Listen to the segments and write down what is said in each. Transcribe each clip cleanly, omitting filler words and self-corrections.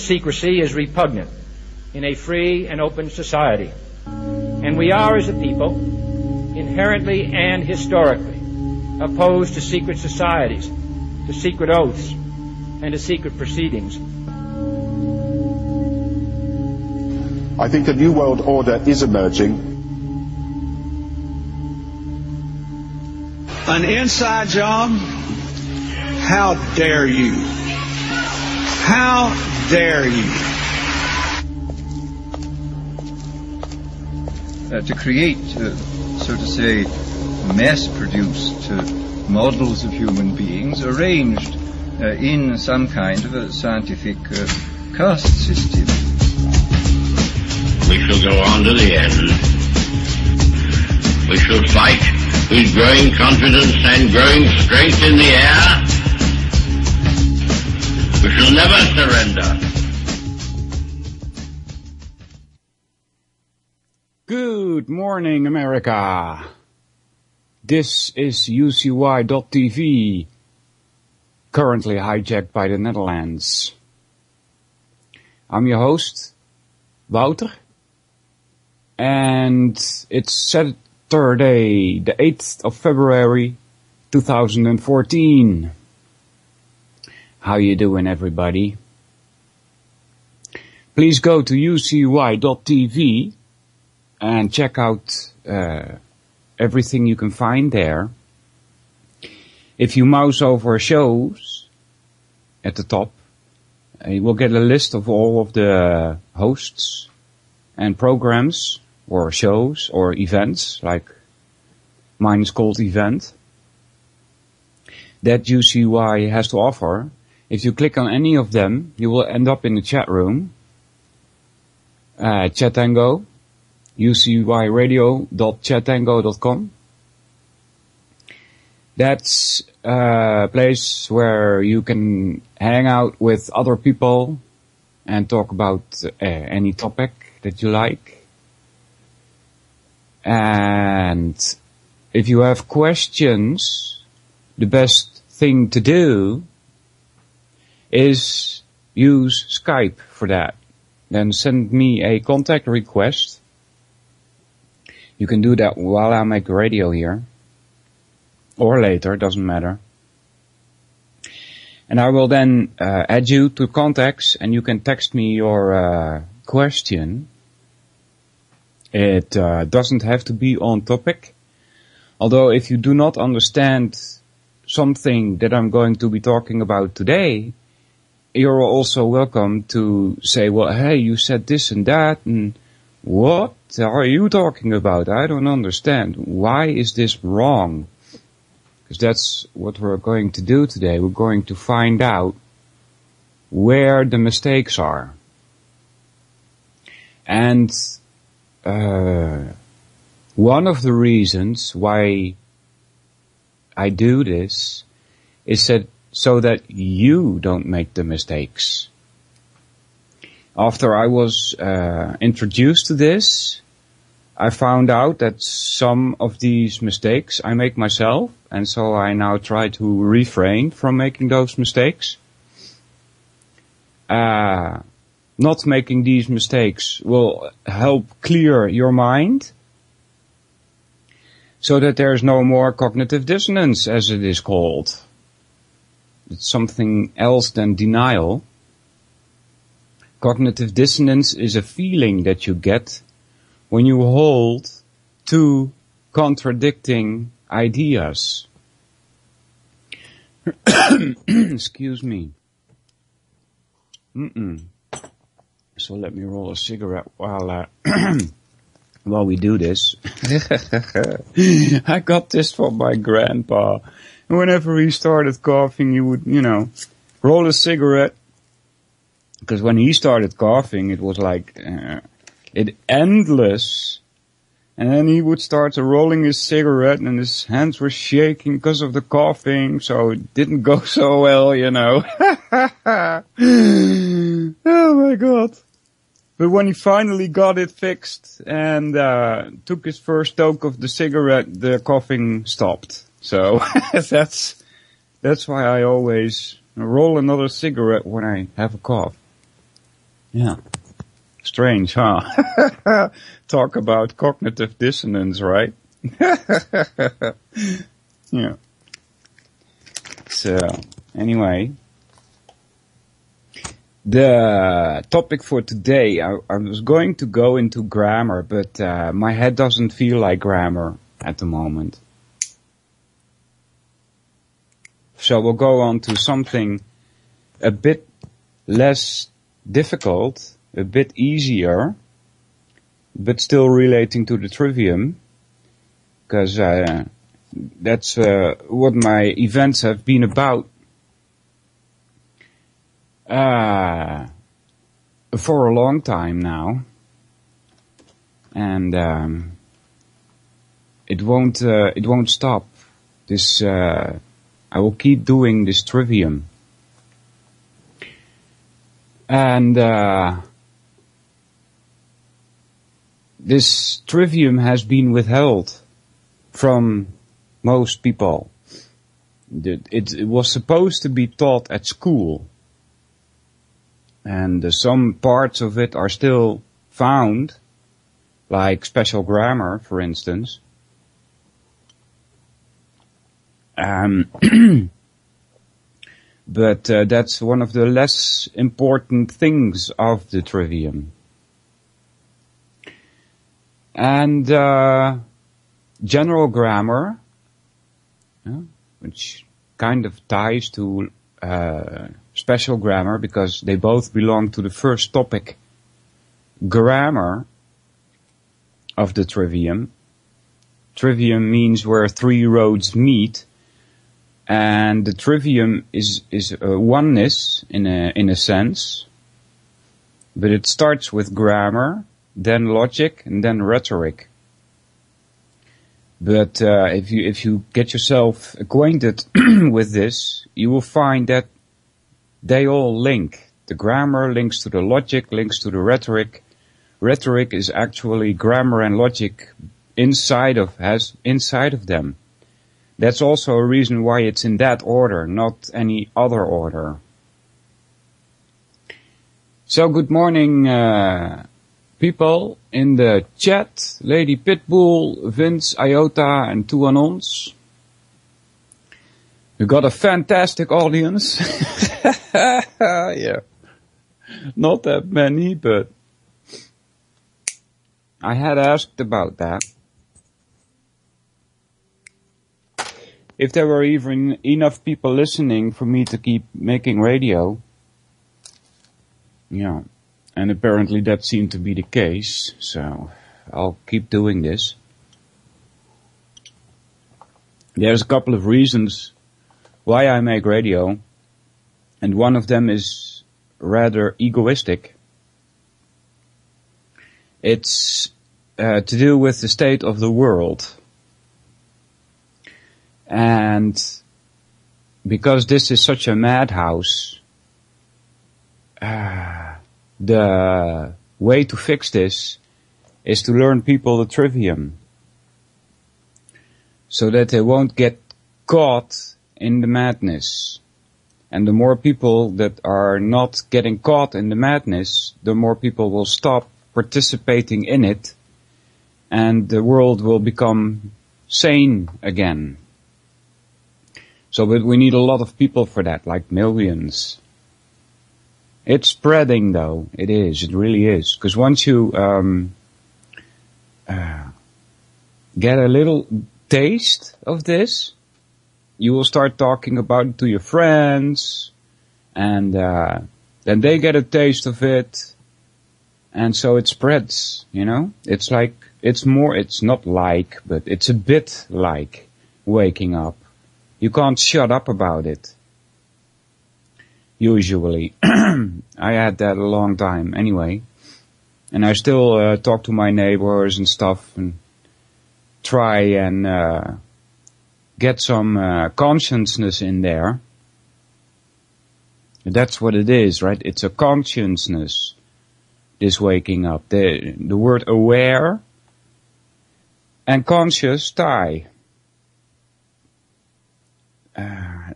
secrecy is repugnant in a free and open society. And we are, as a people, inherently and historically opposed to secret societies, to secret oaths, and to secret proceedings. I think a new world order is emerging. An inside job? How dare you? How dare you? To create, so to say, mass-produced models of human beings arranged in some kind of a scientific caste system. We shall go on to the end. We shall fight with growing confidence and growing strength in the air. We shall never surrender. Good morning, America. This is UCY.tv, currently hijacked by the Netherlands. I'm your host, Wouter, and it's Saturday, the 8th of February, 2014. How you doing, everybody? Please go to UCY.tv and check out everything you can find there. If you mouse over shows at the top, you will get a list of all of the hosts and programs or shows or events, like mine is called Event, that UCY has to offer. If you click on any of them, you will end up in the chat room, Chatango, ucyradio.chatango.com. That's a place where you can hang out with other people and talk about any topic that you like. And if you have questions, the best thing to do is use Skype for that. Then send me a contact request. You can do that while I make radio here. Or later, doesn't matter. And I will then add you to contacts, and you can text me your question. It doesn't have to be on topic. Although if you do not understand something that I'm going to be talking about today, you're also welcome to say, well, hey, you said this and that, and what are you talking about? I don't understand. Why is this wrong? Because that's what we're going to do today. We're going to find out where the mistakes are. And one of the reasons why I do this is that so that you don't make the mistakes. After I was introduced to this, I found out that some of these mistakes I make myself, and so I now try to refrain from making those mistakes. Not making these mistakes will help clear your mind, so that there's no more cognitive dissonance, as it is called. It's something else than denial. Cognitive dissonance is a feeling that you get when you hold two contradicting ideas. Excuse me. So let me roll a cigarette while while we do this. I got this from my grandpa. Whenever he started coughing, he would, roll a cigarette. Because when he started coughing, it was like, it endless. And then he would start rolling his cigarette, and his hands were shaking because of the coughing, so it didn't go so well, Oh my God. But when he finally got it fixed and took his first toke of the cigarette, the coughing stopped. So that's why I always roll another cigarette when I have a cough. Yeah. Strange, huh? Talk about cognitive dissonance, right? Yeah. So, anyway. The topic for today, I was going to go into grammar, but my head doesn't feel like grammar at the moment. So we'll go on to something a bit less difficult, a bit easier, but still relating to the trivium, because that's what my events have been about for a long time now, and it won't stop. This I will keep doing this trivium, and this trivium has been withheld from most people. It was supposed to be taught at school, and some parts of it are still found, like special grammar, for instance. But that's one of the less important things of the trivium. And general grammar, which kind of ties to special grammar, because they both belong to the first topic, grammar, of the trivium. Trivium means where three roads meet, and the trivium is a oneness in a sense, but it starts with grammar, then logic, and then rhetoric. But if you get yourself acquainted with this, you will find that they all link. The grammar links to the logic, links to the rhetoric. Rhetoric is actually grammar and logic inside of them. That's also a reason why it's in that order, not any other order. So good morning, people in the chat. Lady Pitbull, Vince, Iota, and two Anons. We got a fantastic audience. Yeah. Not that many, but I had asked about that. If there were even enough people listening for me to keep making radio. Yeah. And apparently that seemed to be the case, so I'll keep doing this. There's a couple of reasons why I make radio, and one of them is rather egoistic. It's to do with the state of the world. And because this is such a madhouse, the way to fix this is to learn people the trivium, so that they won't get caught in the madness. And the more people that are not getting caught in the madness, the more people will stop participating in it, and the world will become sane again. So, but we need a lot of people for that, like millions. It's spreading though, it is, it really is. Because once you get a little taste of this, you will start talking about it to your friends, and then they get a taste of it, and so it spreads, you know? It's like, it's not like, but it's a bit like waking up. You can't shut up about it. Usually. I had that a long time anyway. And I still talk to my neighbors and stuff and try and get some consciousness in there. That's what it is, right? It's a consciousness, this waking up. The word aware and conscious tie.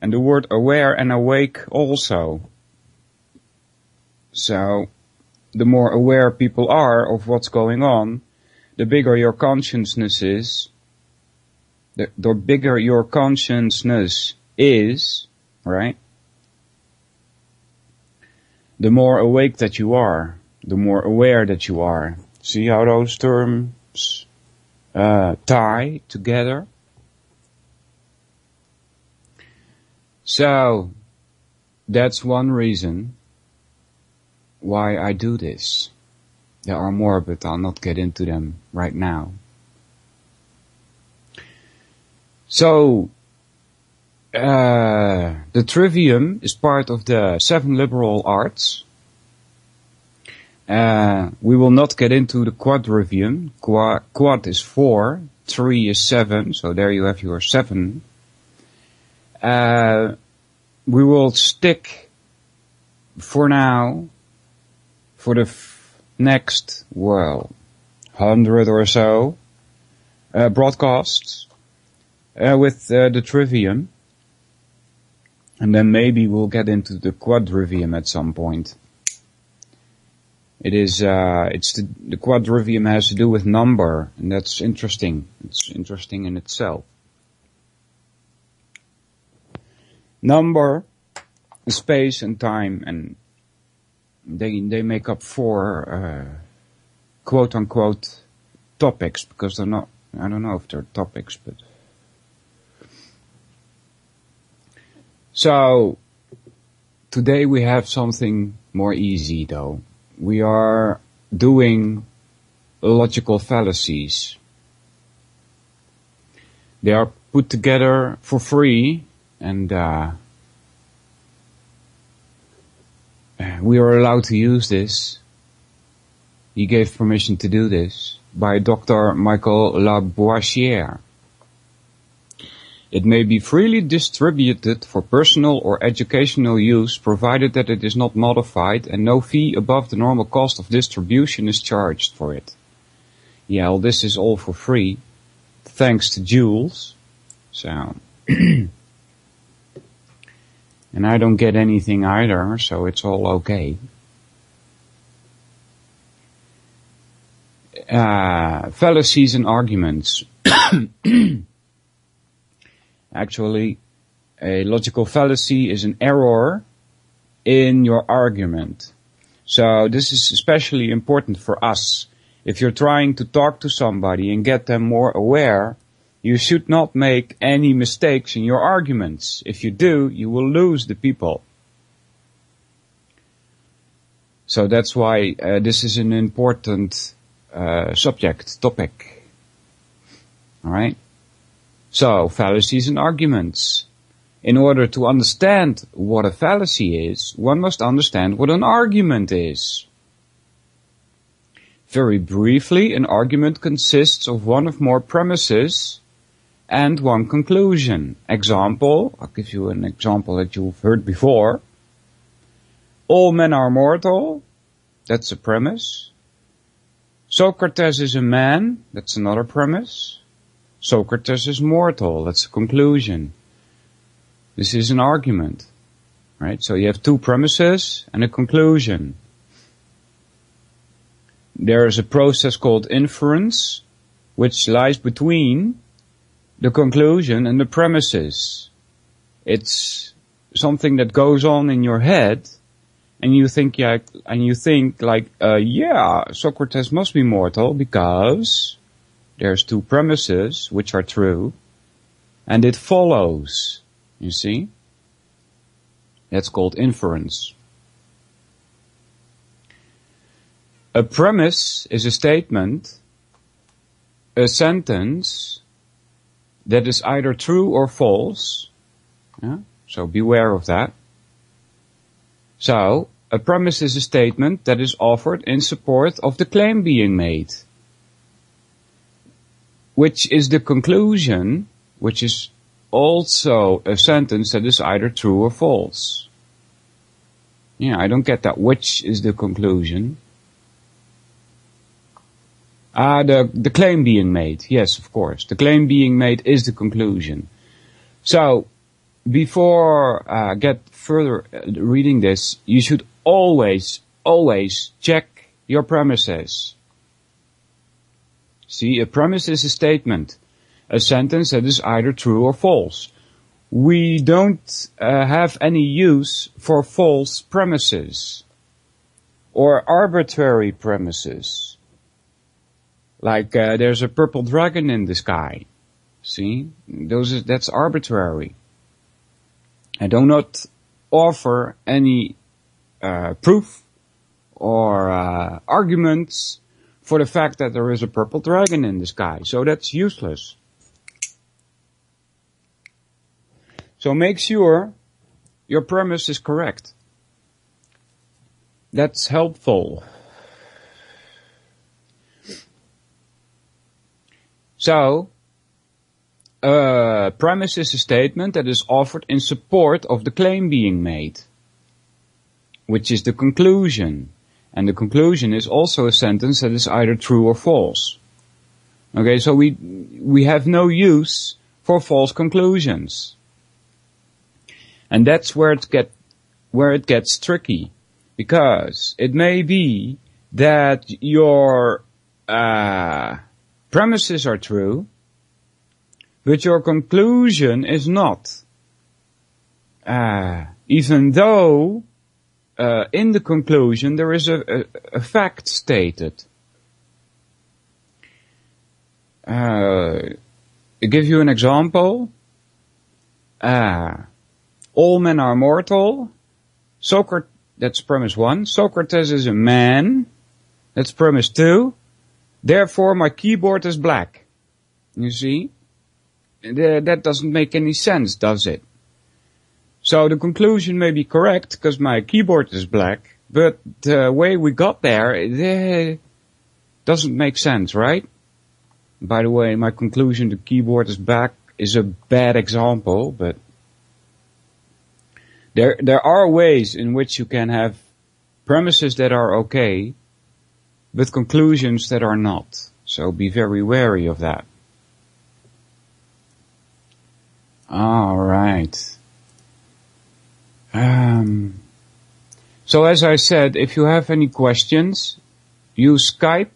And the word aware and awake also. So, the more aware people are of what's going on, the bigger your consciousness is, the bigger your consciousness is, right? The more awake that you are, the more aware that you are. See how those terms tie together? So, that's one reason why I do this. There are more, but I'll not get into them right now. So, the trivium is part of the 7 liberal arts. We will not get into the quadrivium. Quad is 4, 3 is 7, so there you have your 7. We will stick, for now, for the next, 100 or so, broadcasts, with the trivium. And then maybe we'll get into the quadrivium at some point. It is, the quadrivium has to do with number, and that's interesting. It's interesting in itself. Number, space and time, and they make up 4, quote unquote, topics, because they're not, I don't know if they're topics, but. So, today we have something more easy though. We are doing logical fallacies. They are put together for free, and we are allowed to use this. He gave permission to do this by Dr. Michael Laboisière. It may be freely distributed for personal or educational use, provided that it is not modified and no fee above the normal cost of distribution is charged for it. Yeah, well, this is all for free, thanks to Jules. So, and I don't get anything either, so it's all okay. Fallacies and arguments. Actually, a logical fallacy is an error in your argument. So this is especially important for us. If you're trying to talk to somebody and get them more aware, you should not make any mistakes in your arguments. If you do, you will lose the people. So that's why this is an important topic. Alright? So, fallacies and arguments. In order to understand what a fallacy is, one must understand what an argument is. Very briefly, an argument consists of one or more premises and one conclusion. Example, I'll give you an example that you've heard before. All men are mortal, that's a premise. Socrates is a man, that's another premise. Socrates is mortal, that's a conclusion. This is an argument, right? So you have 2 premises and a conclusion. There is a process called inference, which lies between the conclusion and the premises. It's something that goes on in your head, and you think, Socrates must be mortal because there's 2 premises which are true, and it follows, you see? That's called inference. A premise is a statement, a sentence that is either true or false. Yeah? So beware of that. So, a premise is a statement that is offered in support of the claim being made, which is the conclusion, which is also a sentence that is either true or false. Yeah, I don't get that. Which is the conclusion? The claim being made. Yes, of course. The claim being made is the conclusion. So, before get further reading this, you should always check your premise is. See, a premise is a statement, a sentence that is either true or false. We don't have any use for false premises or arbitrary premises. Like there's a purple dragon in the sky. See, that's arbitrary. I do not offer any proof or arguments for the fact that there is a purple dragon in the sky. So that's useless. So make sure your premise is correct. That's helpful. So, a premise is a statement that is offered in support of the claim being made, which is the conclusion. And the conclusion is also a sentence that is either true or false. Okay, so we have no use for false conclusions. And that's where it gets tricky, because it may be that your premises are true, but your conclusion is not. Even though in the conclusion there is a fact stated. I give you an example. All men are mortal. That's premise 1. Socrates is a man. That's premise 2. Therefore my keyboard is black. You see? That doesn't make any sense, does it? So the conclusion may be correct, because my keyboard is black, but the way we got there, it doesn't make sense, right? By the way, my conclusion, the keyboard is black, is a bad example, but there are ways in which you can have premises that are okay, but conclusions that are not. So be very wary of that. All right. So as I said, if you have any questions, use Skype.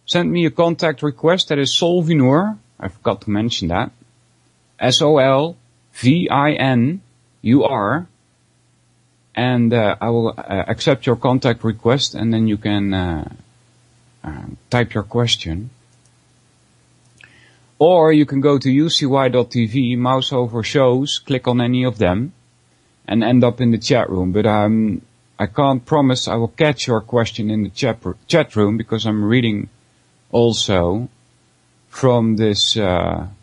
Send me a contact request. That is Solvinur. I forgot to mention that. Solvinur. And I will accept your contact request, and then you can type your question. Or you can go to ucy.tv, mouse over shows, click on any of them, and end up in the chat room. But I can't promise I will catch your question in the chat room, because I'm reading also from this fallacies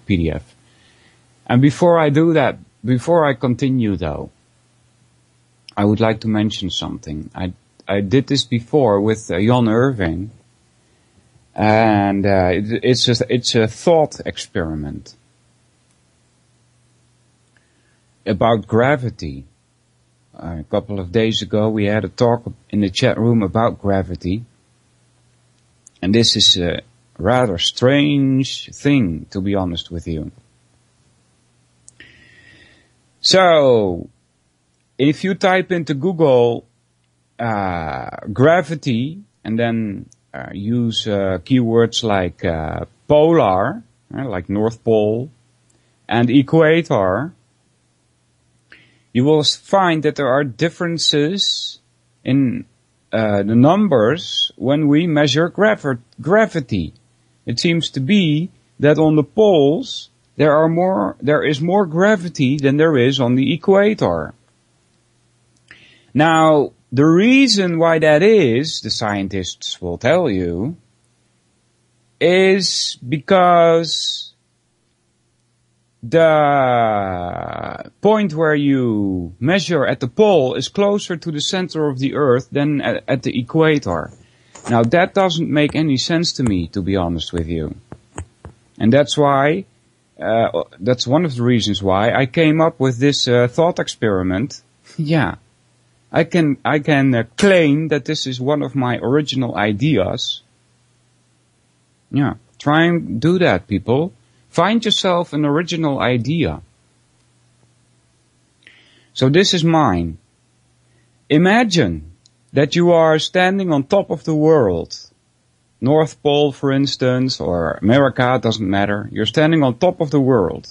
PDF. And before I do that, before I continue though, I would like to mention something. I did this before with Jan Irving. And it's a thought experiment about gravity. A couple of days ago we had a talk in the chat room about gravity. And this is a rather strange thing, to be honest with you. So, if you type into Google gravity and then use keywords like polar, like North Pole, and equator, you will find that there are differences in the numbers when we measure gravity. It seems to be that on the poles there is more gravity than there is on the equator. Now, the reason why that is, the scientists will tell you, is because the point where you measure at the pole is closer to the center of the earth than at the equator. Now that doesn't make any sense to me, to be honest with you. And that's why, that's one of the reasons why I came up with this thought experiment. Yeah. I can claim that this is one of my original ideas. Yeah, try and do that, people. Find yourself an original idea. So this is mine. Imagine that you are standing on top of the world. North Pole, for instance, or America, doesn't matter. You're standing on top of the world.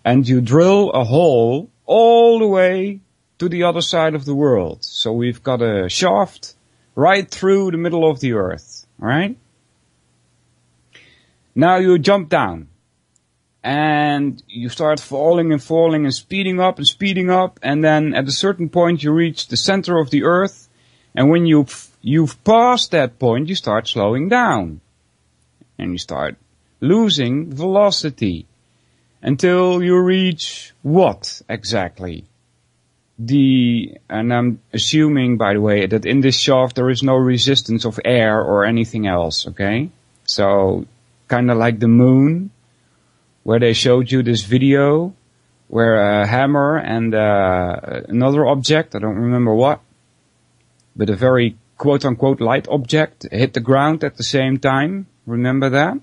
And you drill a hole all the way to the other side of the world. So we've got a shaft right through the middle of the earth, right? Now you jump down. And you start falling and speeding up, and then at a certain point you reach the center of the earth, and when you've passed that point, you start slowing down. And you start losing velocity until you reach what exactly? And I'm assuming, by the way, that in this shaft there is no resistance of air or anything else, okay? So, kinda like the moon, where they showed you this video where a hammer and another object, I don't remember what, but a very quote-unquote light object hit the ground at the same time. Remember that?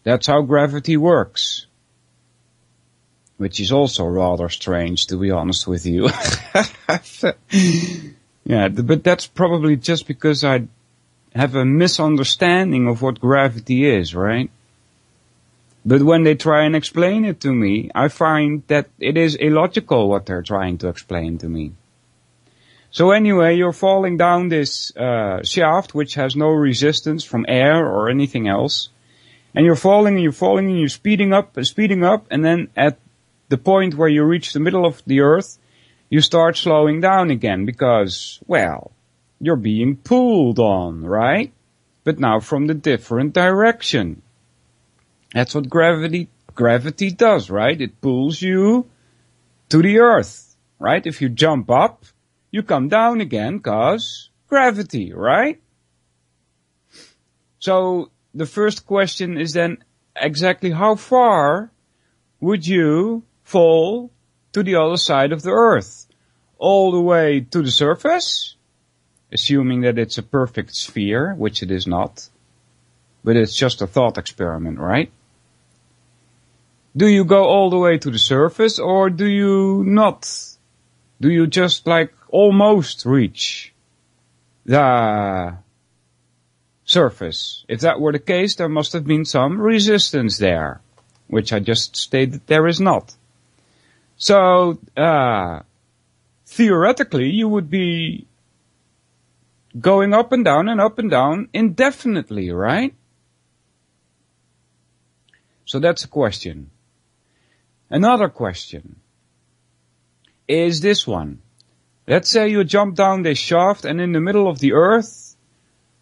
That's how gravity works. Which is also rather strange, to be honest with you. Yeah, but that's probably just because I have a misunderstanding of what gravity is, right? But when they try and explain it to me, I find that it is illogical what they're trying to explain to me. So anyway, you're falling down this shaft, which has no resistance from air or anything else. And you're falling, and you're speeding up, and then at the point where you reach the middle of the earth, you start slowing down again because, well, you're being pulled on, right? But now from the different direction. That's what gravity does, right? It pulls you to the earth, right? If you jump up, you come down again cause gravity, right? So the first question is then exactly how far would you fall to the other side of the earth? All the way to the surface, assuming that it's a perfect sphere, which it is not. But it's just a thought experiment, right? Do you go all the way to the surface, or do you not? Do you just like almost reach the surface? If that were the case, there must have been some resistance there, which I just stated there is not. So, theoretically, you would be going up and down indefinitely, right? So that's a question. Another question is this one. Let's say you jump down this shaft, and in the middle of the earth,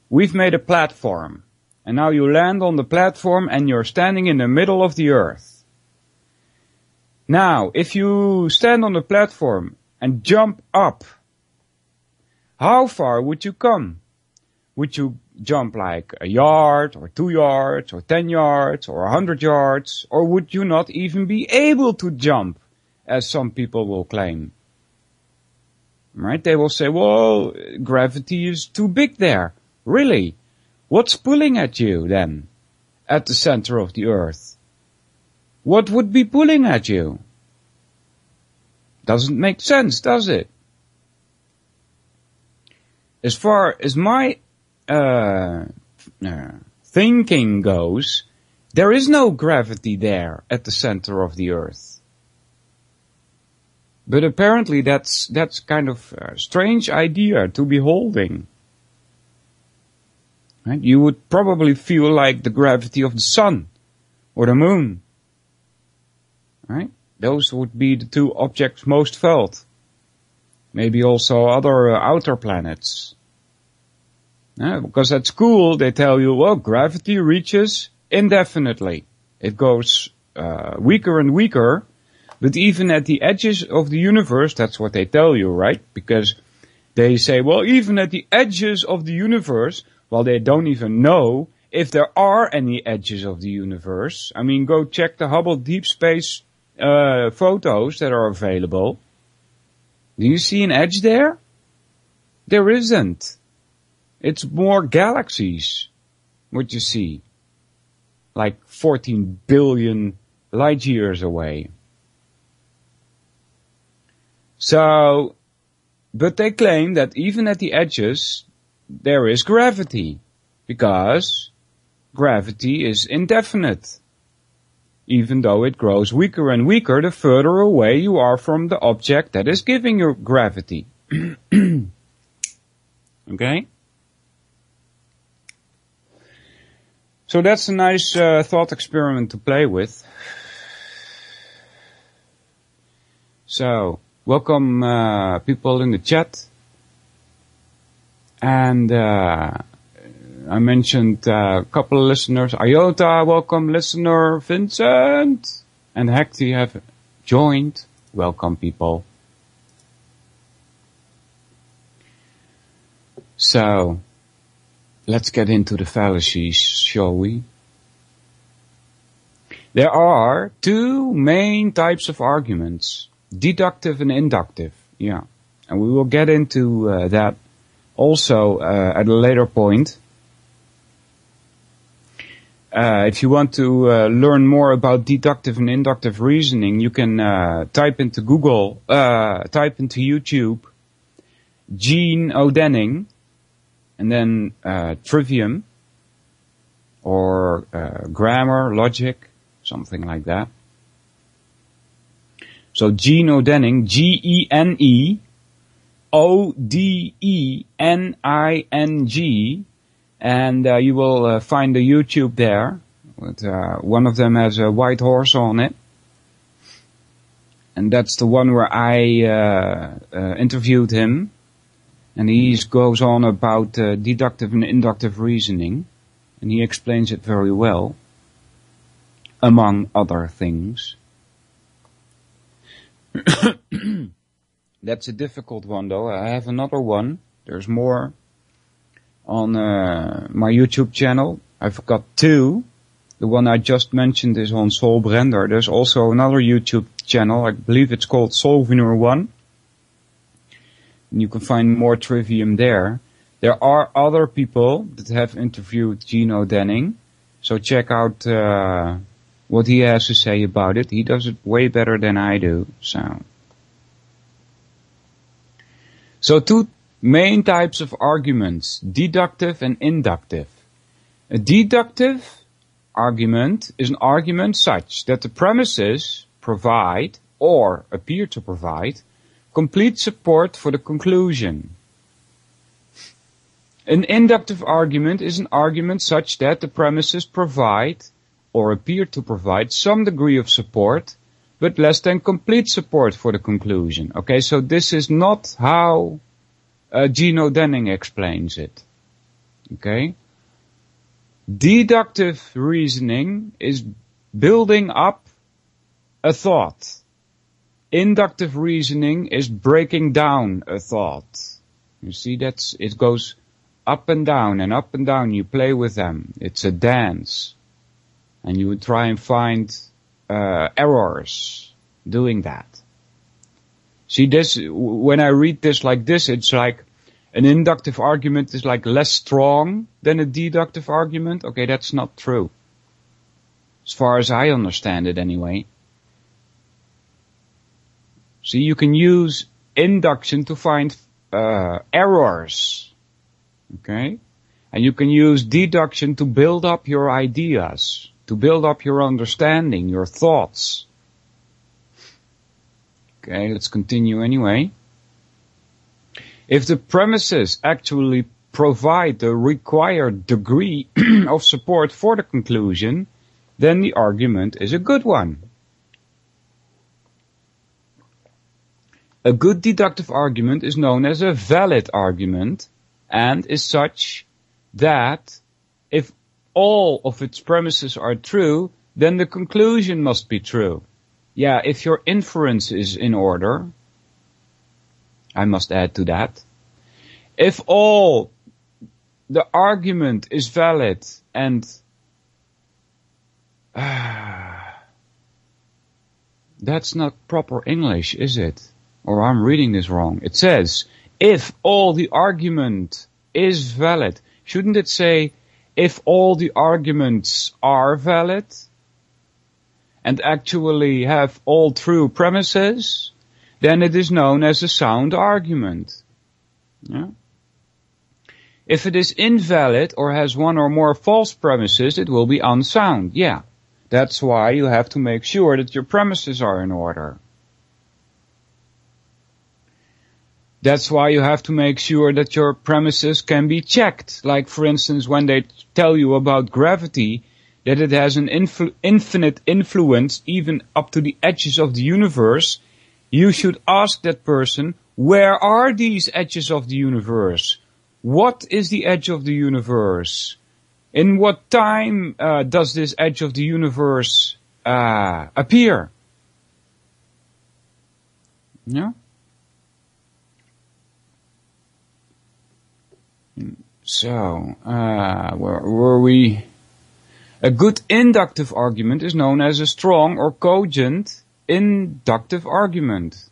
we've made a platform. And now you land on the platform and you're standing in the middle of the earth. Now, if you stand on the platform and jump up, how far would you come? Would you jump like a yard, or 2 yards, or 10 yards, or 100 yards? Or would you not even be able to jump, as some people will claim? Right? They will say, well, gravity is too big there. Really? What's pulling at you then, at the center of the earth? What would be pulling at you? Doesn't make sense, does it? As far as my thinking goes, there is no gravity there at the center of the earth. But apparently that's kind of a strange idea to be holding. Right? You would probably feel like the gravity of the sun or the moon. Right? Those would be the two objects most felt. Maybe also other outer planets. Because at school they tell you, well, gravity reaches indefinitely. It goes weaker and weaker, but even at the edges of the universe, that's what they tell you, right? Because they say, well, even at the edges of the universe, well, they don't even know if there are any edges of the universe. I mean, go check the Hubble Deep Space photos that are available. Do you see an edge there? There isn't. It's more galaxies, what you see. Like 14 billion light years away. So, but they claim that even at the edges, there is gravity, because gravity is indefinite, even though it grows weaker and weaker the further away you are from the object that is giving you gravity. Okay? So that's a nice thought experiment to play with. So, welcome people in the chat. And I mentioned a couple of listeners. Iota, welcome listener. Vincent and Hecti have joined. Welcome people. So, let's get into the fallacies, shall we? There are two main types of arguments. Deductive and inductive. Yeah. And we will get into that also at a later point. If you want to learn more about deductive and inductive reasoning, you can type into Google, type into YouTube, Gene O'Denning, and then Trivium, or grammar, logic, something like that. So Gene O'Denning, G-E-N-E, O-D-E-N-I-N-G, and you will find the YouTube there. With, one of them has a white horse on it. And that's the one where I interviewed him. And he goes on about deductive and inductive reasoning. And he explains it very well, among other things. That's a difficult one though. I have another one. There's more on my YouTube channel. I've got two. The one I just mentioned is on Soul Brender. There's also another YouTube channel. I believe it's called Solvinur 1. And you can find more trivium there. There are other people that have interviewed Gene O'Denning. So check out what he has to say about it. He does it way better than I do. So two main types of arguments, deductive and inductive. A deductive argument is an argument such that the premises provide, or appear to provide, complete support for the conclusion. An inductive argument is an argument such that the premises provide, or appear to provide, some degree of support, but less than complete support for the conclusion. Okay, so this is not how Gene O'Denning explains it. Okay? Deductive reasoning is building up a thought. Inductive reasoning is breaking down a thought. You see, it goes up and down and up and down. You play with them. It's a dance. And you would try and find errors doing that. See, this, when I read this like this, it's like an inductive argument is like less strong than a deductive argument. Okay, that's not true. As far as I understand it anyway. See, you can use induction to find errors. Okay? And you can use deduction to build up your ideas, to build up your understanding, your thoughts. Okay, let's continue anyway. If the premises actually provide the required degree of support for the conclusion, then the argument is a good one. A good deductive argument is known as a valid argument and is such that if all of its premises are true, then the conclusion must be true. Yeah, if your inference is in order, I must add to that. If all the argument is valid and that's not proper English, is it? Or I'm reading this wrong. It says, if all the argument is valid. Shouldn't it say, if all the arguments are valid and actually have all true premises, then it is known as a sound argument. Yeah? If it is invalid or has one or more false premises, it will be unsound. Yeah, that's why you have to make sure that your premises are in order. That's why you have to make sure that your premises can be checked. Like, for instance, when they tell you about gravity, that it has an infinite influence even up to the edges of the universe, you should ask that person, where are these edges of the universe? What is the edge of the universe? In what time does this edge of the universe appear? Yeah? So, where were we? A good inductive argument is known as a strong or cogent inductive argument.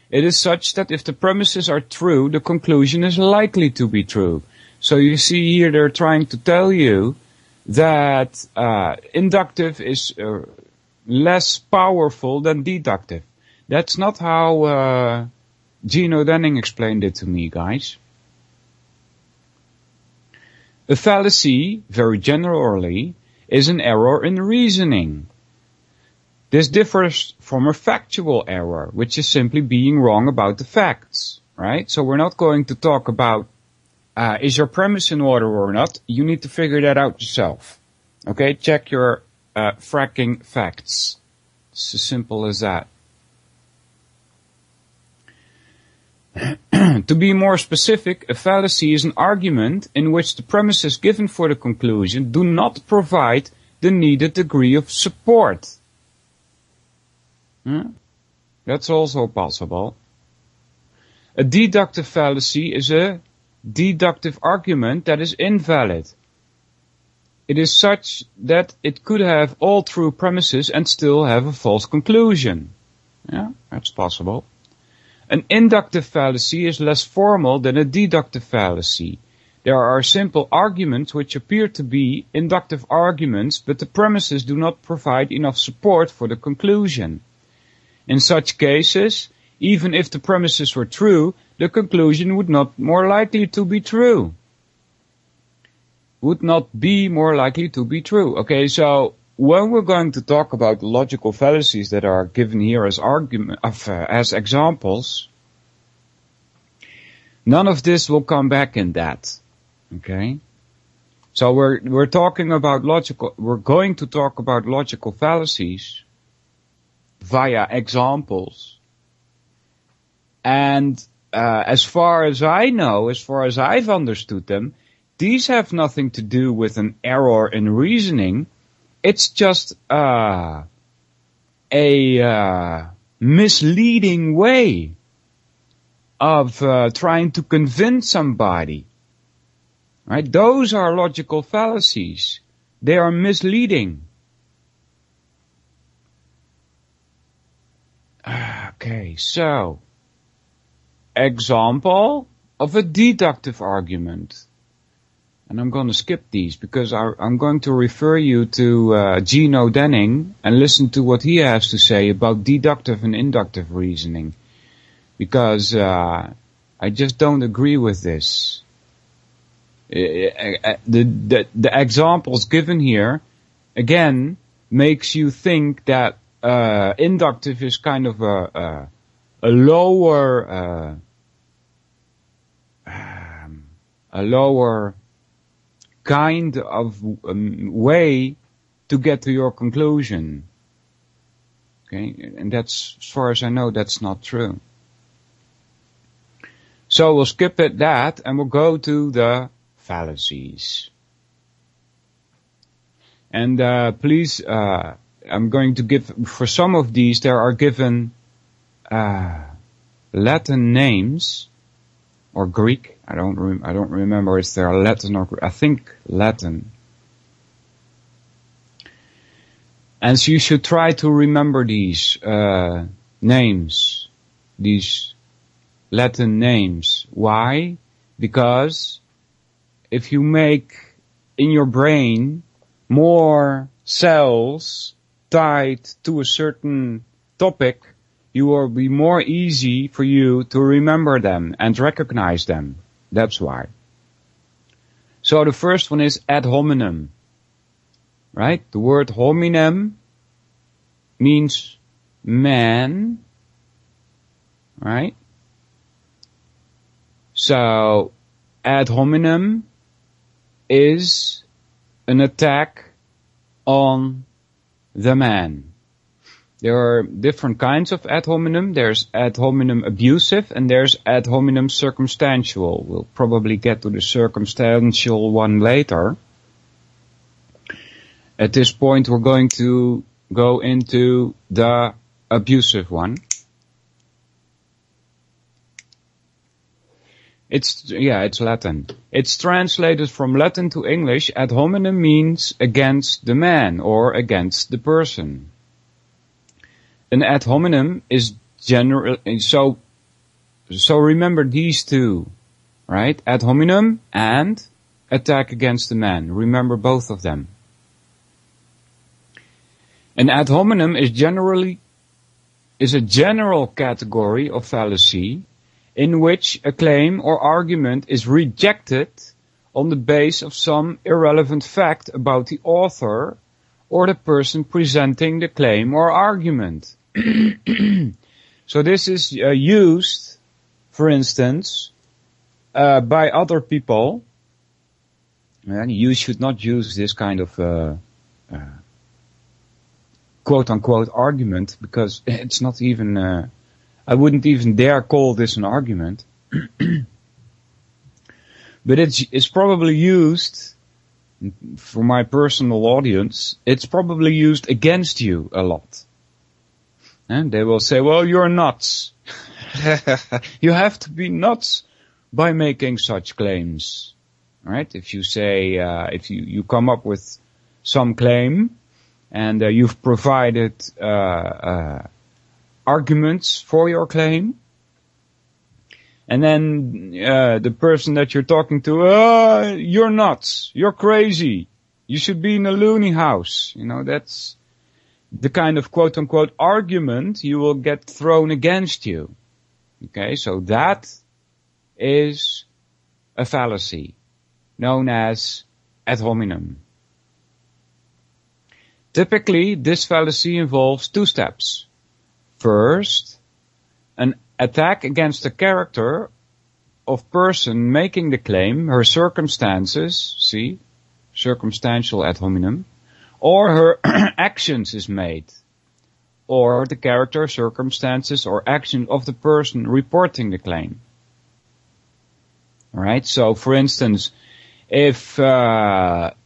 It is such that if the premises are true, the conclusion is likely to be true. So you see here they're trying to tell you that inductive is less powerful than deductive. That's not how Gino Denning explained it to me, guys. A fallacy, very generally, is an error in reasoning. This differs from a factual error, which is simply being wrong about the facts, right? So we're not going to talk about, is your premise in order or not? You need to figure that out yourself. Okay, check your fracking facts. It's as simple as that. To be more specific, a fallacy is an argument in which the premises given for the conclusion do not provide the needed degree of support. That's also possible. A deductive fallacy is a deductive argument that is invalid. It is such that it could have all true premises and still have a false conclusion. Yeah, that's possible. An inductive fallacy is less formal than a deductive fallacy. There are simple arguments which appear to be inductive arguments, but the premises do not provide enough support for the conclusion. In such cases, even if the premises were true, the conclusion would not more likely to be true. Would not be more likely to be true. Okay, so when we're going to talk about logical fallacies that are given here as as examples, none of this will come back in that. Okay? So we're talking about we're going to talk about logical fallacies via examples. And as far as I know, as far as I've understood them, these have nothing to do with an error in reasoning. It's just a misleading way of trying to convince somebody. Right? Those are logical fallacies. They are misleading. Okay, so example of a deductive argument. And I'm going to skip these because I'm going to refer you to Gino Denning and listen to what he has to say about deductive and inductive reasoning. Because I just don't agree with this. The examples given here, again, makes you think that inductive is kind of a lower kind of way to get to your conclusion. Okay, and that's, as far as I know, that's not true. So we'll skip at that and we'll go to the fallacies. And please, I'm going to give, for some of these, there are given Latin names, or Greek. I don't remember if they're Latin or Greek. I think Latin. And so you should try to remember these names, these Latin names. Why? Because if you make in your brain more cells tied to a certain topic, it will be more easy for you to remember them and recognize them. That's why. So the first one is ad hominem. Right? The word hominem means man. Right? So ad hominem is an attack on the man. There are different kinds of ad hominem. There's ad hominem abusive and there's ad hominem circumstantial. We'll probably get to the circumstantial one later. At this point we're going to go into the abusive one. It's Latin. It's translated from Latin to English. Ad hominem means against the man or against the person. An ad hominem is general, so remember these two, right? Ad hominem and attack against the man. Remember both of them. An ad hominem is a general category of fallacy in which a claim or argument is rejected on the basis of some irrelevant fact about the author or the person presenting the claim or argument. So this is used, for instance, by other people. And you should not use this kind of quote-unquote argument, because it's not even, I wouldn't even dare call this an argument. But it's probably used, for my personal audience, it's probably used against you a lot. And they will say, well, you're nuts. You have to be nuts by making such claims. Right? If you say, if you come up with some claim and you've provided arguments for your claim, and then the person that you're talking to, you're nuts, you're crazy, you should be in a loony house. You know, that's the kind of quote-unquote argument you will get thrown against you. Okay, so that is a fallacy known as ad hominem. Typically, this fallacy involves two steps. First, an attack against the character of person making the claim, her circumstances, see, circumstantial ad hominem, or her actions is made, or the character, circumstances, or action of the person reporting the claim. Alright, so for instance, if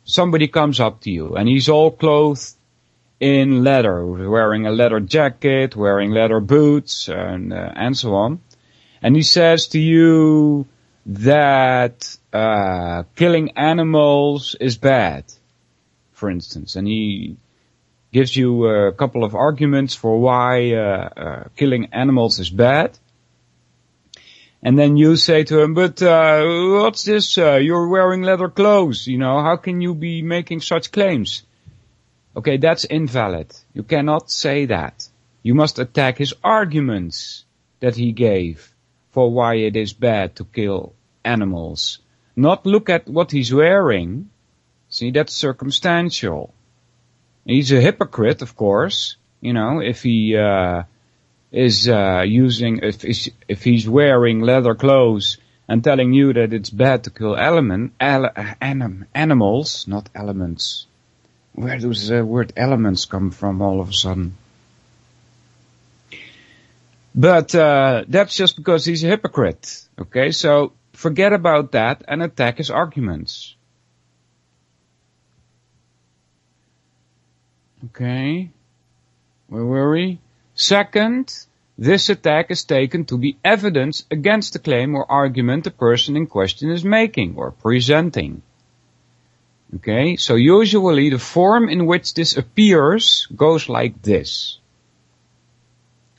somebody comes up to you and he's all clothed in leather, wearing a leather jacket, wearing leather boots, and so on, and he says to you that killing animals is bad, for instance, and he gives you a couple of arguments for why killing animals is bad. And then you say to him, but what's this? You're wearing leather clothes, you know, how can you be making such claims? Okay, that's invalid. You cannot say that. You must attack his arguments that he gave for why it is bad to kill animals. Not look at what he's wearing. See, that's circumstantial. He's a hypocrite, of course, you know, if he is if he's wearing leather clothes and telling you that it's bad to kill animals, not elements. Where does the word elements come from all of a sudden? But that's just because he's a hypocrite. Okay, so forget about that and attack his arguments. Okay, where were we? Second, this attack is taken to be evidence against the claim or argument the person in question is making or presenting. Okay, so usually the form in which this appears goes like this.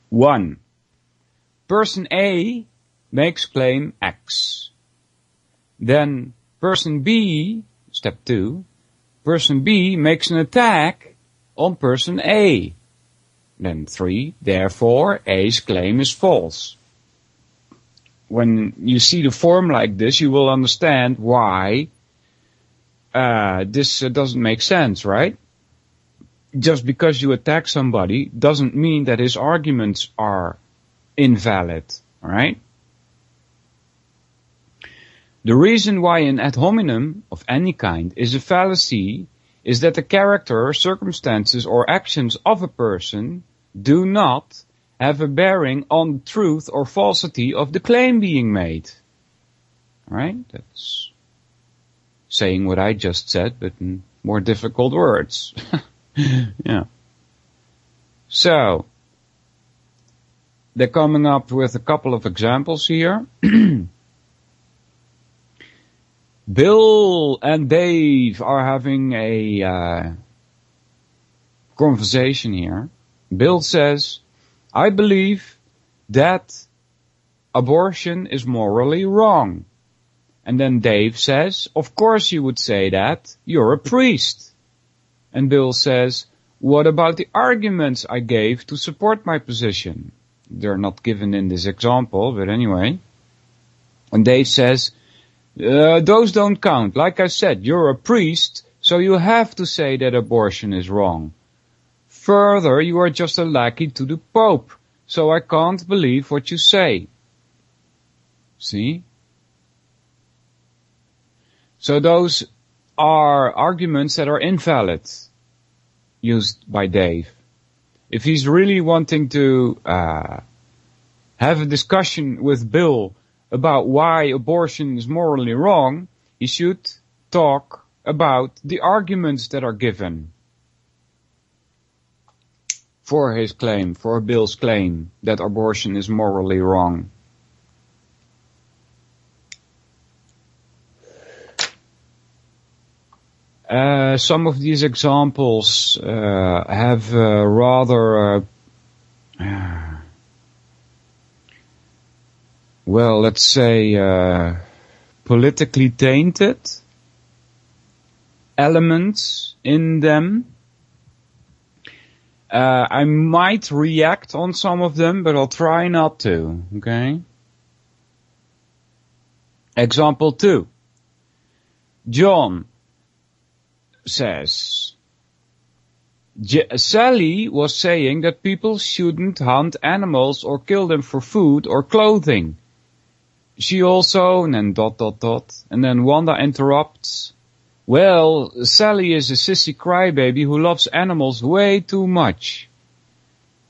1. Person A makes claim X. Then person B, step 2, person B makes an attack on person A. Then 3, therefore A's claim is false. When you see the form like this, you will understand why this doesn't make sense, right? Just because you attack somebody doesn't mean that his arguments are invalid, right? The reason why an ad hominem of any kind is a fallacy is that the character, circumstances, or actions of a person do not have a bearing on the truth or falsity of the claim being made. Right? That's saying what I just said, but in more difficult words. Yeah. So, they're coming up with a couple of examples here. Bill and Dave are having a conversation here. Bill says, I believe that abortion is morally wrong. And then Dave says, of course you would say that. You're a priest. And Bill says, what about the arguments I gave to support my position? They're not given in this example, but anyway. And Dave says, those don't count. Like I said, you're a priest, so you have to say that abortion is wrong. Further, you are just a lackey to the Pope, so I can't believe what you say. See? So those are arguments that are invalid, used by Dave. If he's really wanting to have a discussion with Bill about why abortion is morally wrong, he should talk about the arguments that are given for his claim, for Bill's claim that abortion is morally wrong. Some of these examples have rather well, let's say, politically tainted elements in them. I might react on some of them, but I'll try not to, okay? Example 2. John says, Sally was saying that people shouldn't hunt animals or kill them for food or clothing. She also, and then ... And then Wanda interrupts, well, Sally is a sissy crybaby who loves animals way too much.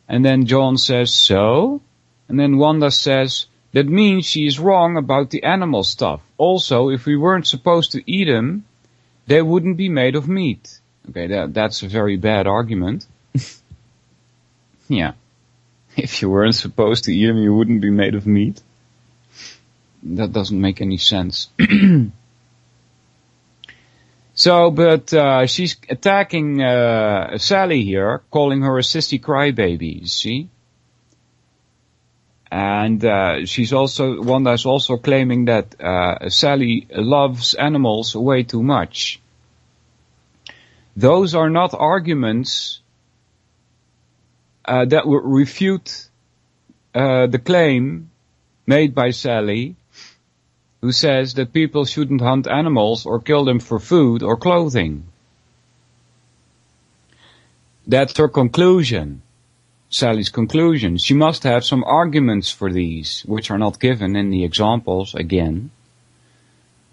And then John says, so? And then Wanda says, that means she is wrong about the animal stuff. Also, if we weren't supposed to eat them, they wouldn't be made of meat. Okay, that's a very bad argument. Yeah. If you weren't supposed to eat them, you wouldn't be made of meat. That doesn't make any sense. So, but she's attacking Sally here, calling her a sissy crybaby, you see? And Wanda is also claiming that Sally loves animals way too much. Those are not arguments that would refute the claim made by Sally, who says that people shouldn't hunt animals or kill them for food or clothing. That's her conclusion, Sally's conclusion. She must have some arguments for these, which are not given in the examples again.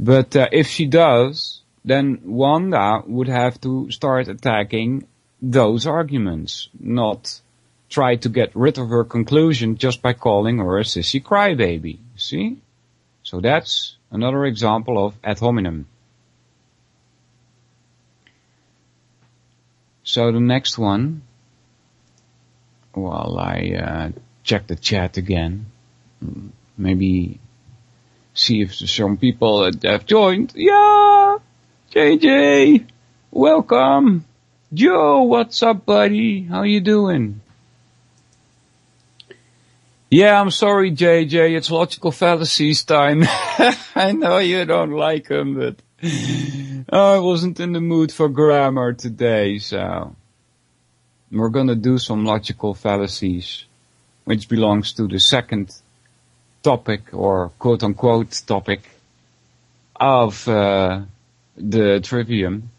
But if she does, then Wanda would have to start attacking those arguments, not try to get rid of her conclusion just by calling her a sissy crybaby. See? So that's another example of ad hominem. So the next one, well, I check the chat again. Maybe see if some people have joined. Yeah! JJ! Welcome! Joe, what's up, buddy? How you doing? Yeah, I'm sorry, JJ. It's logical fallacies time. I know you don't like them, but I wasn't in the mood for grammar today, so. we're going to do some logical fallacies, which belongs to the second topic, or quote-unquote topic, of the trivium.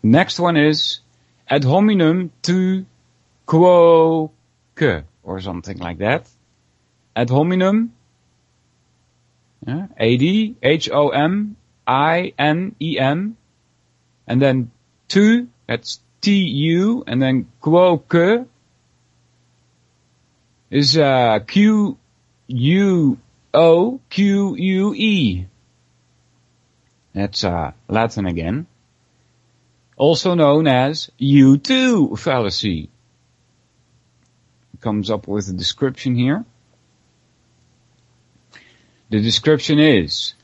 Next one is ad hominem tu quoque, or something like that. Ad hominem, A-D-H-O-M-I-N-E-M, and then tu, that's T-U, and then quoque is Q-U-O-Q-U-E. That's Latin again. Also known as you too fallacy. Comes up with a description here. The description is: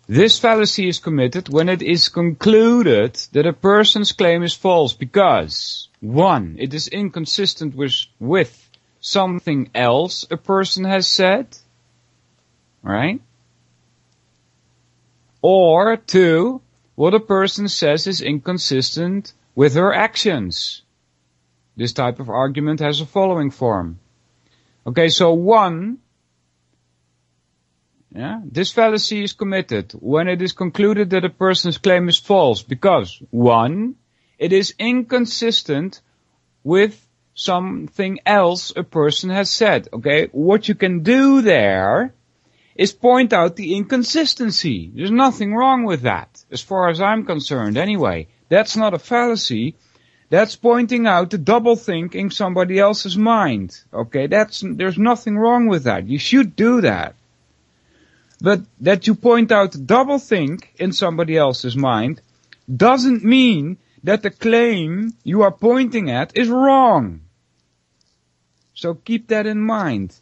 this fallacy is committed when it is concluded that a person's claim is false because 1. It is inconsistent with something else a person has said. Right? Or 2. What a person says is inconsistent with her actions. This type of argument has a following form. Okay, so 1. This fallacy is committed when it is concluded that a person's claim is false because 1. It is inconsistent with something else a person has said. Okay, what you can do there is point out the inconsistency. There's nothing wrong with that, as far as I'm concerned anyway. That's not a fallacy. That's pointing out the doublethink in somebody else's mind. Okay, there's nothing wrong with that. You should do that. But that you point out doublethink in somebody else's mind doesn't mean that the claim you are pointing at is wrong. So keep that in mind.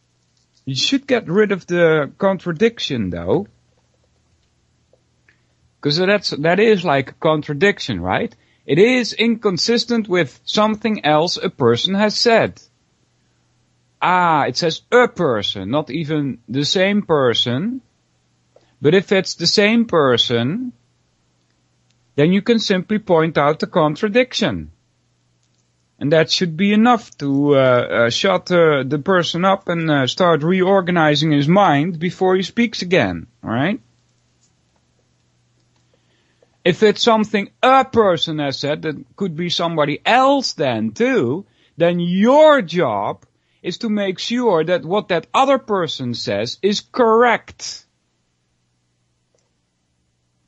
You should get rid of the contradiction though. Because that is like a contradiction, right? It is inconsistent with something else a person has said. It says a person, not even the same person. But if it's the same person, then you can simply point out the contradiction. And that should be enough to shut the person up and start reorganizing his mind before he speaks again, alright? If it's something a person has said, that could be somebody else then too, then your job is to make sure that what that other person says is correct.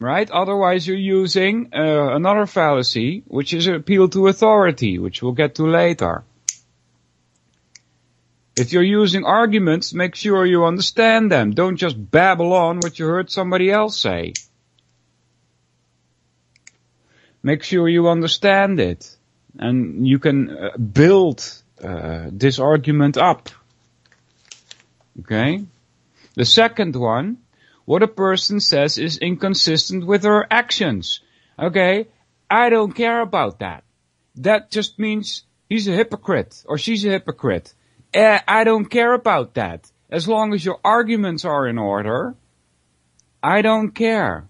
Right? Otherwise you're using another fallacy, which is appeal to authority, which we'll get to later. If you're using arguments, make sure you understand them. Don't just babble on what you heard somebody else say. Make sure you understand it. And you can build this argument up. Okay? The second one, what a person says is inconsistent with her actions. Okay, I don't care about that. That just means he's a hypocrite or she's a hypocrite. I don't care about that. As long as your arguments are in order, I don't care.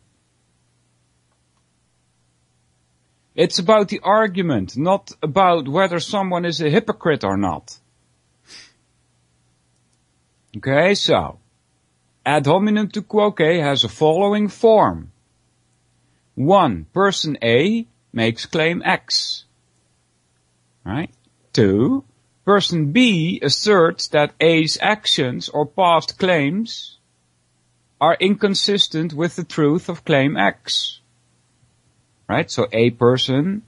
It's about the argument, not about whether someone is a hypocrite or not. Okay, so ad hominem tu quoque has a following form. 1. Person A makes claim X. Right? 2. Person B asserts that A's actions or past claims are inconsistent with the truth of claim X. Right? So A person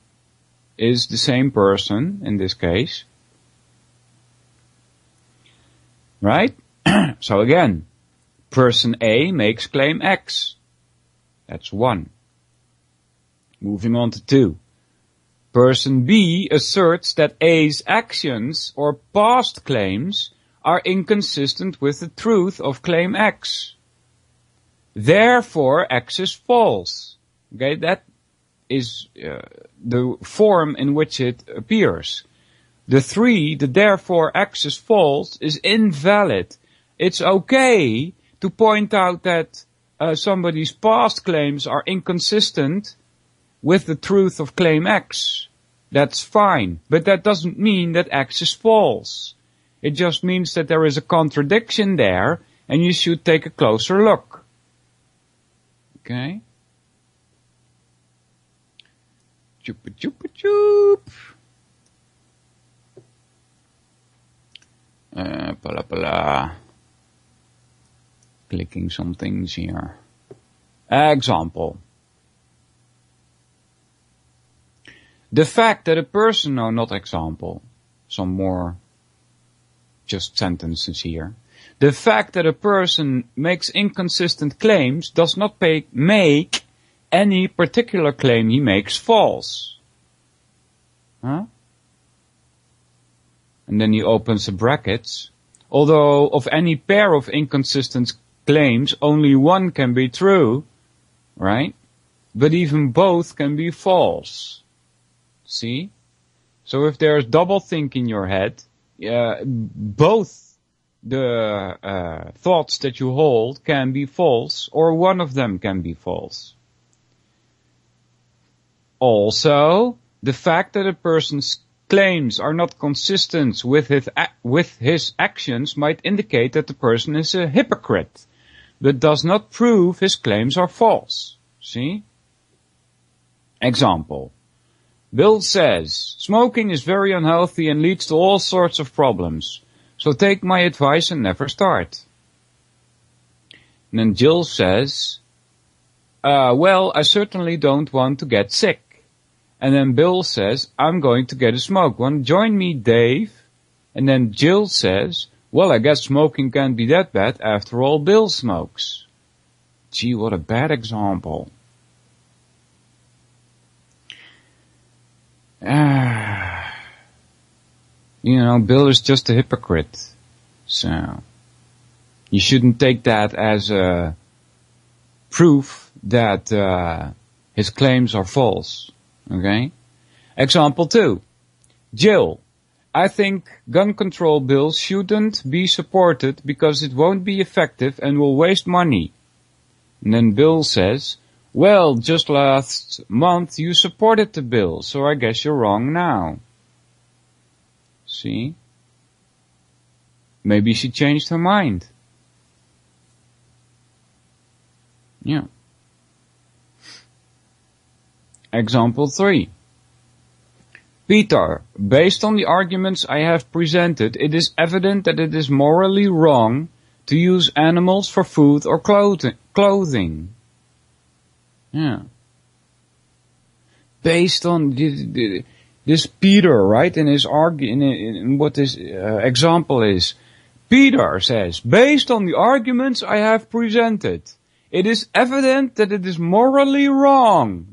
is the same person in this case. Right? So again, person A makes claim X. That's 1. Moving on to 2. Person B asserts that A's actions or past claims are inconsistent with the truth of claim X. Therefore, X is false. Okay, that is the form in which it appears. The 3, the therefore X is false, is invalid. It's okay to point out that somebody's past claims are inconsistent with the truth of claim X, that's fine. But that doesn't mean that X is false. It just means that there is a contradiction there, and you should take a closer look. Okay? Choop. Clicking some things here. Example. The fact that a person, no, not example, some more just sentences here. The fact that a person makes inconsistent claims does not make any particular claim he makes false. Huh? And then he opens the brackets. Although of any pair of inconsistent claims, only one can be true, right? But even both can be false. See? So if there's doublethink in your head, both the thoughts that you hold can be false, or one of them can be false. Also, the fact that a person's claims are not consistent with his actions might indicate that the person is a hypocrite, but does not prove his claims are false. See? Example. Bill says, smoking is very unhealthy and leads to all sorts of problems, so take my advice and never start. And then Jill says, well, I certainly don't want to get sick. And then Bill says, I'm going to get a smoke. Want to join me, Dave? And then Jill says, well, I guess smoking can't be that bad. After all, Bill smokes. Gee, what a bad example. Bill is just a hypocrite. So, you shouldn't take that as a proof that his claims are false. Okay? Example 2. Jill, I think gun control bills shouldn't be supported because it won't be effective and will waste money. And then Bill says, well, just last month you supported the bill, so I guess you're wrong now. See? Maybe she changed her mind. Yeah. Example 3. Peter, based on the arguments I have presented, it is evident that it is morally wrong to use animals for food or clothing. Yeah. Based on this Peter, right, in his in what this example is, Peter says, based on the arguments I have presented, it is evident that it is morally wrong, ...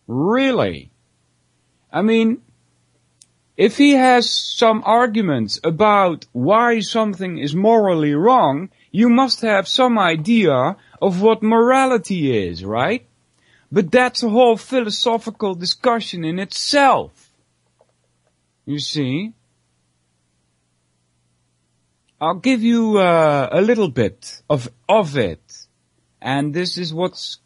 Really? I mean, if he has some arguments about why something is morally wrong, you must have some idea of what morality is, right? But that's a whole philosophical discussion in itself. You see? I'll give you a little bit of it. And this is what's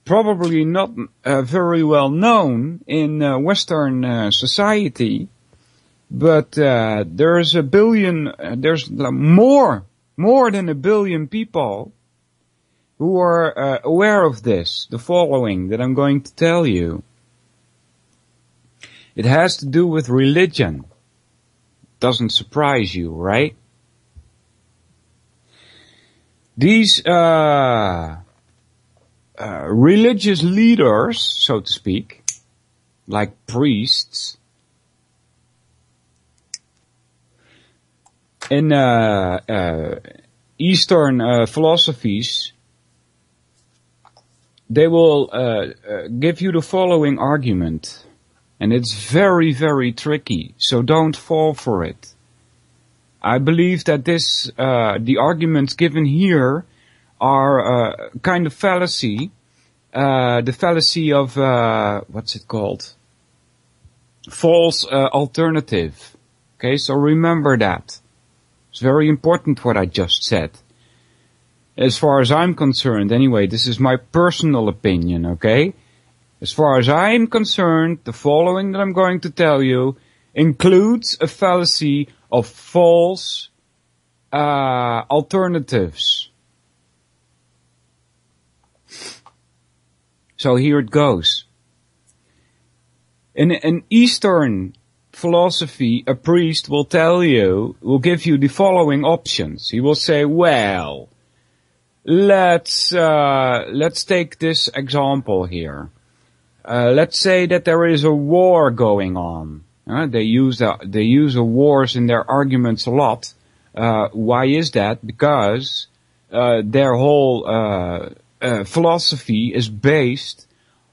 probably not very well known in Western society. But there's more than 1 billion people who are aware of this, the following that I'm going to tell you. It has to do with religion. Doesn't surprise you, right? These religious leaders, so to speak, like priests, in Eastern philosophies, they will give you the following argument. And it's very, very tricky, so don't fall for it. I believe that the arguments given here are kind of fallacy. The fallacy of, what's it called? False alternative. Okay, so remember that. It's very important what I just said. as far as I'm concerned, anyway, this is my personal opinion, okay? As far as I'm concerned, the following that I'm going to tell you includes a fallacy of false alternatives. So here it goes. In an Eastern philosophy, a priest will give you the following options. He will say, well, let's take this example here. Let's say that there is a war going on. They use the wars in their arguments a lot. Why is that? Because their whole philosophy is based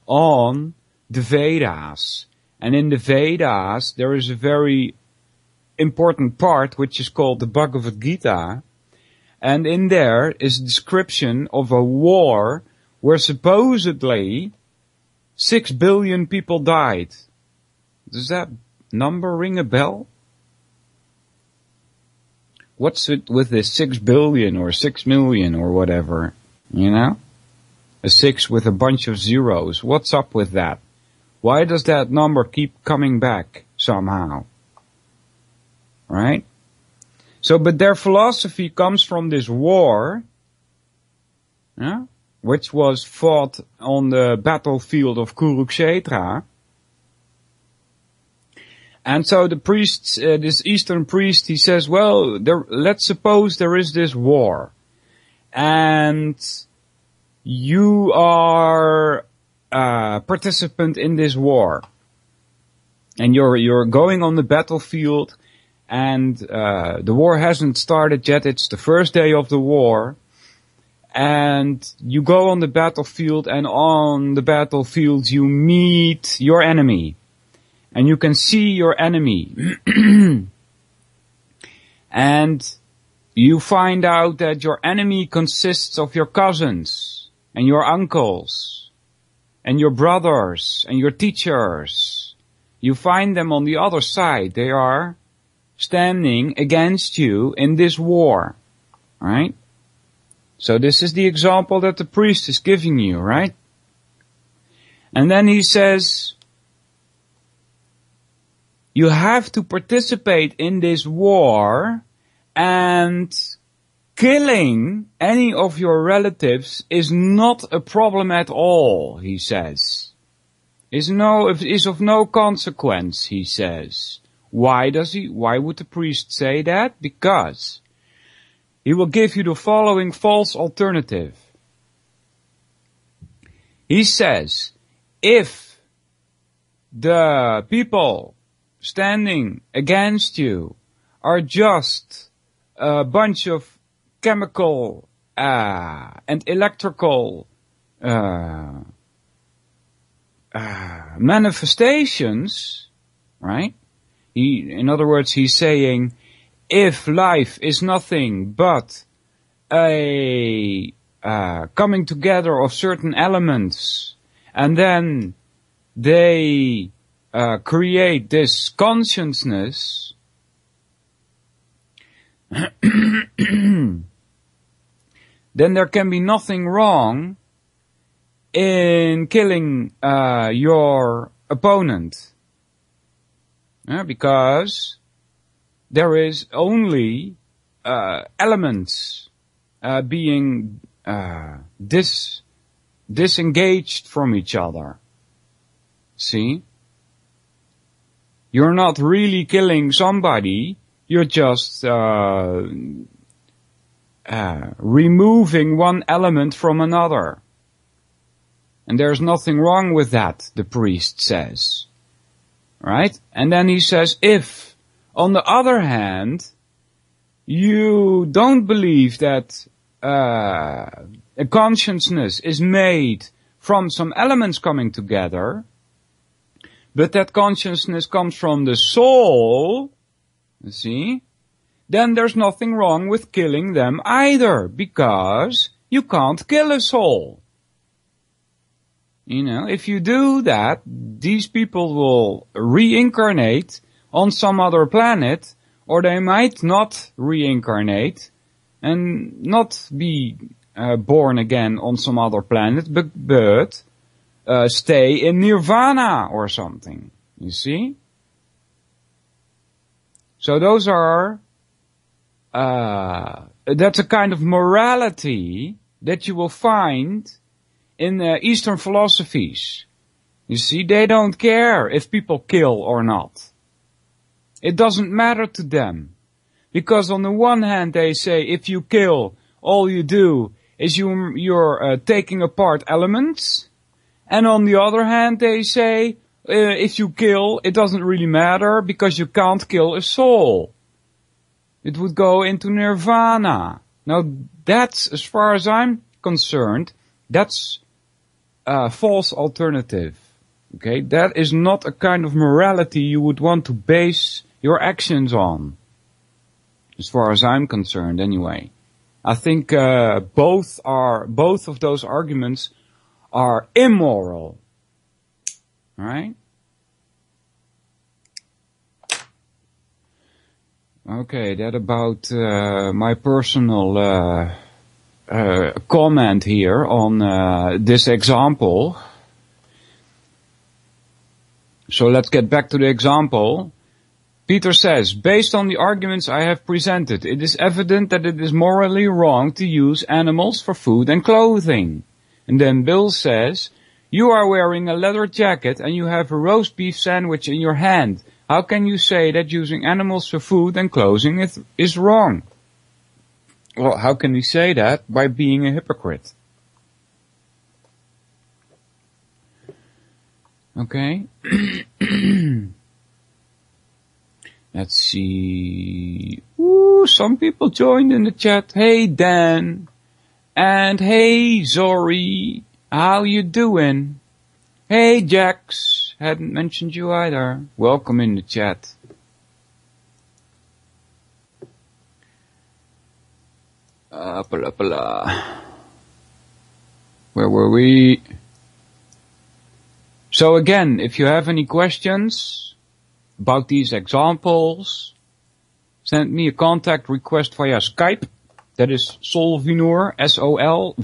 on the Vedas. And in the Vedas, there is a very important part which is called the Bhagavad Gita. And in there is a description of a war where supposedly 6 billion people died. Does that number ring a bell? What's it with this 6 billion or 6 million or whatever? You know? A 6 with a bunch of zeros. What's up with that? Why does that number keep coming back somehow? Right? So, but their philosophy comes from this war, which was fought on the battlefield of Kurukshetra. And so the priest, this Eastern priest, he says, well, let's suppose there is this war. And you are participant in this war. And you're going on the battlefield, and the war hasn't started yet. It's the first day of the war. And you go on the battlefield, and on the battlefield you meet your enemy. And you can see your enemy. And you find out that your enemy consists of your cousins, and your uncles, and your brothers, and your teachers. You find them on the other side. They are standing against you in this war. Right? So this is the example that the priest is giving you, right? And then he says, you have to participate in this war, and killing any of your relatives is not a problem at all, he says. Is of no consequence, he says. Why would the priest say that? Because he will give you the following false alternative. He says, if the people standing against you are just a bunch of chemical and electrical manifestations, right? In other words, he's saying, if life is nothing but a coming together of certain elements, and then they create this consciousness, then there can be nothing wrong in killing your opponent. Because there is only elements being disengaged from each other. See? You're not really killing somebody, you're just removing one element from another. And there's nothing wrong with that, the priest says. Right? And then he says, if, on the other hand, you don't believe that a consciousness is made from some elements coming together, but that consciousness comes from the soul, you see, then there's nothing wrong with killing them either, because you can't kill a soul. You know, if you do that, these people will reincarnate on some other planet, or they might not reincarnate and not be born again on some other planet, but stay in nirvana or something. You see? So those are, that's a kind of morality that you will find in Eastern philosophies. You see, they don't care if people kill or not. It doesn't matter to them. Because on the one hand they say if you kill, all you do is you're taking apart elements. And on the other hand they say if you kill, it doesn't really matter because you can't kill a soul. It would go into nirvana. Now that's, as far as I'm concerned, that's a false alternative. Okay, that is not a kind of morality you would want to base your actions on. As far as I'm concerned, anyway. I think both of those arguments are immoral. Right? Okay, that about my personal comment here on this example. So let's get back to the example. Peter says, based on the arguments I have presented, it is evident that it is morally wrong to use animals for food and clothing. And then Bill says, you are wearing a leather jacket and you have a roast beef sandwich in your hand. How can you say that using animals for food and clothing is wrong? Well, how can we say that? By being a hypocrite. Okay. Let's see. Ooh, some people joined in the chat. Hey Dan. And hey Zori. How you doing? Hey Jax. Hadn't mentioned you either. Welcome in the chat. Where were we? So again, if you have any questions about these examples, send me a contact request via Skype. That is Solvinur, S-O-L-V-I-N-U-R.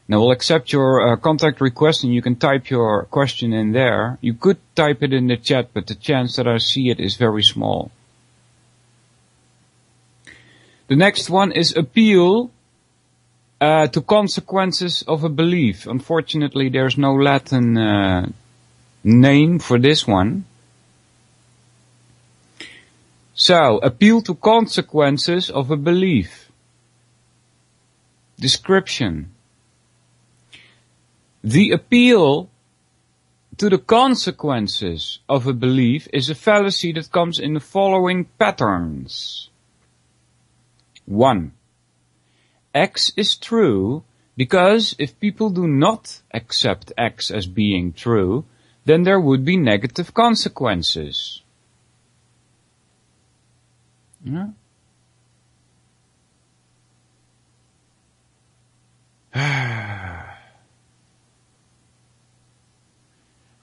And I will accept your contact request and you can type your question in there. You could type it in the chat, but the chance that I see it is very small. The next one is appeal to consequences of a belief. Unfortunately, there's no Latin name for this one. So, appeal to consequences of a belief. Description. The appeal to the consequences of a belief is a fallacy that comes in the following patterns. 1. X is true because if people do not accept X as being true, then there would be negative consequences. Yeah.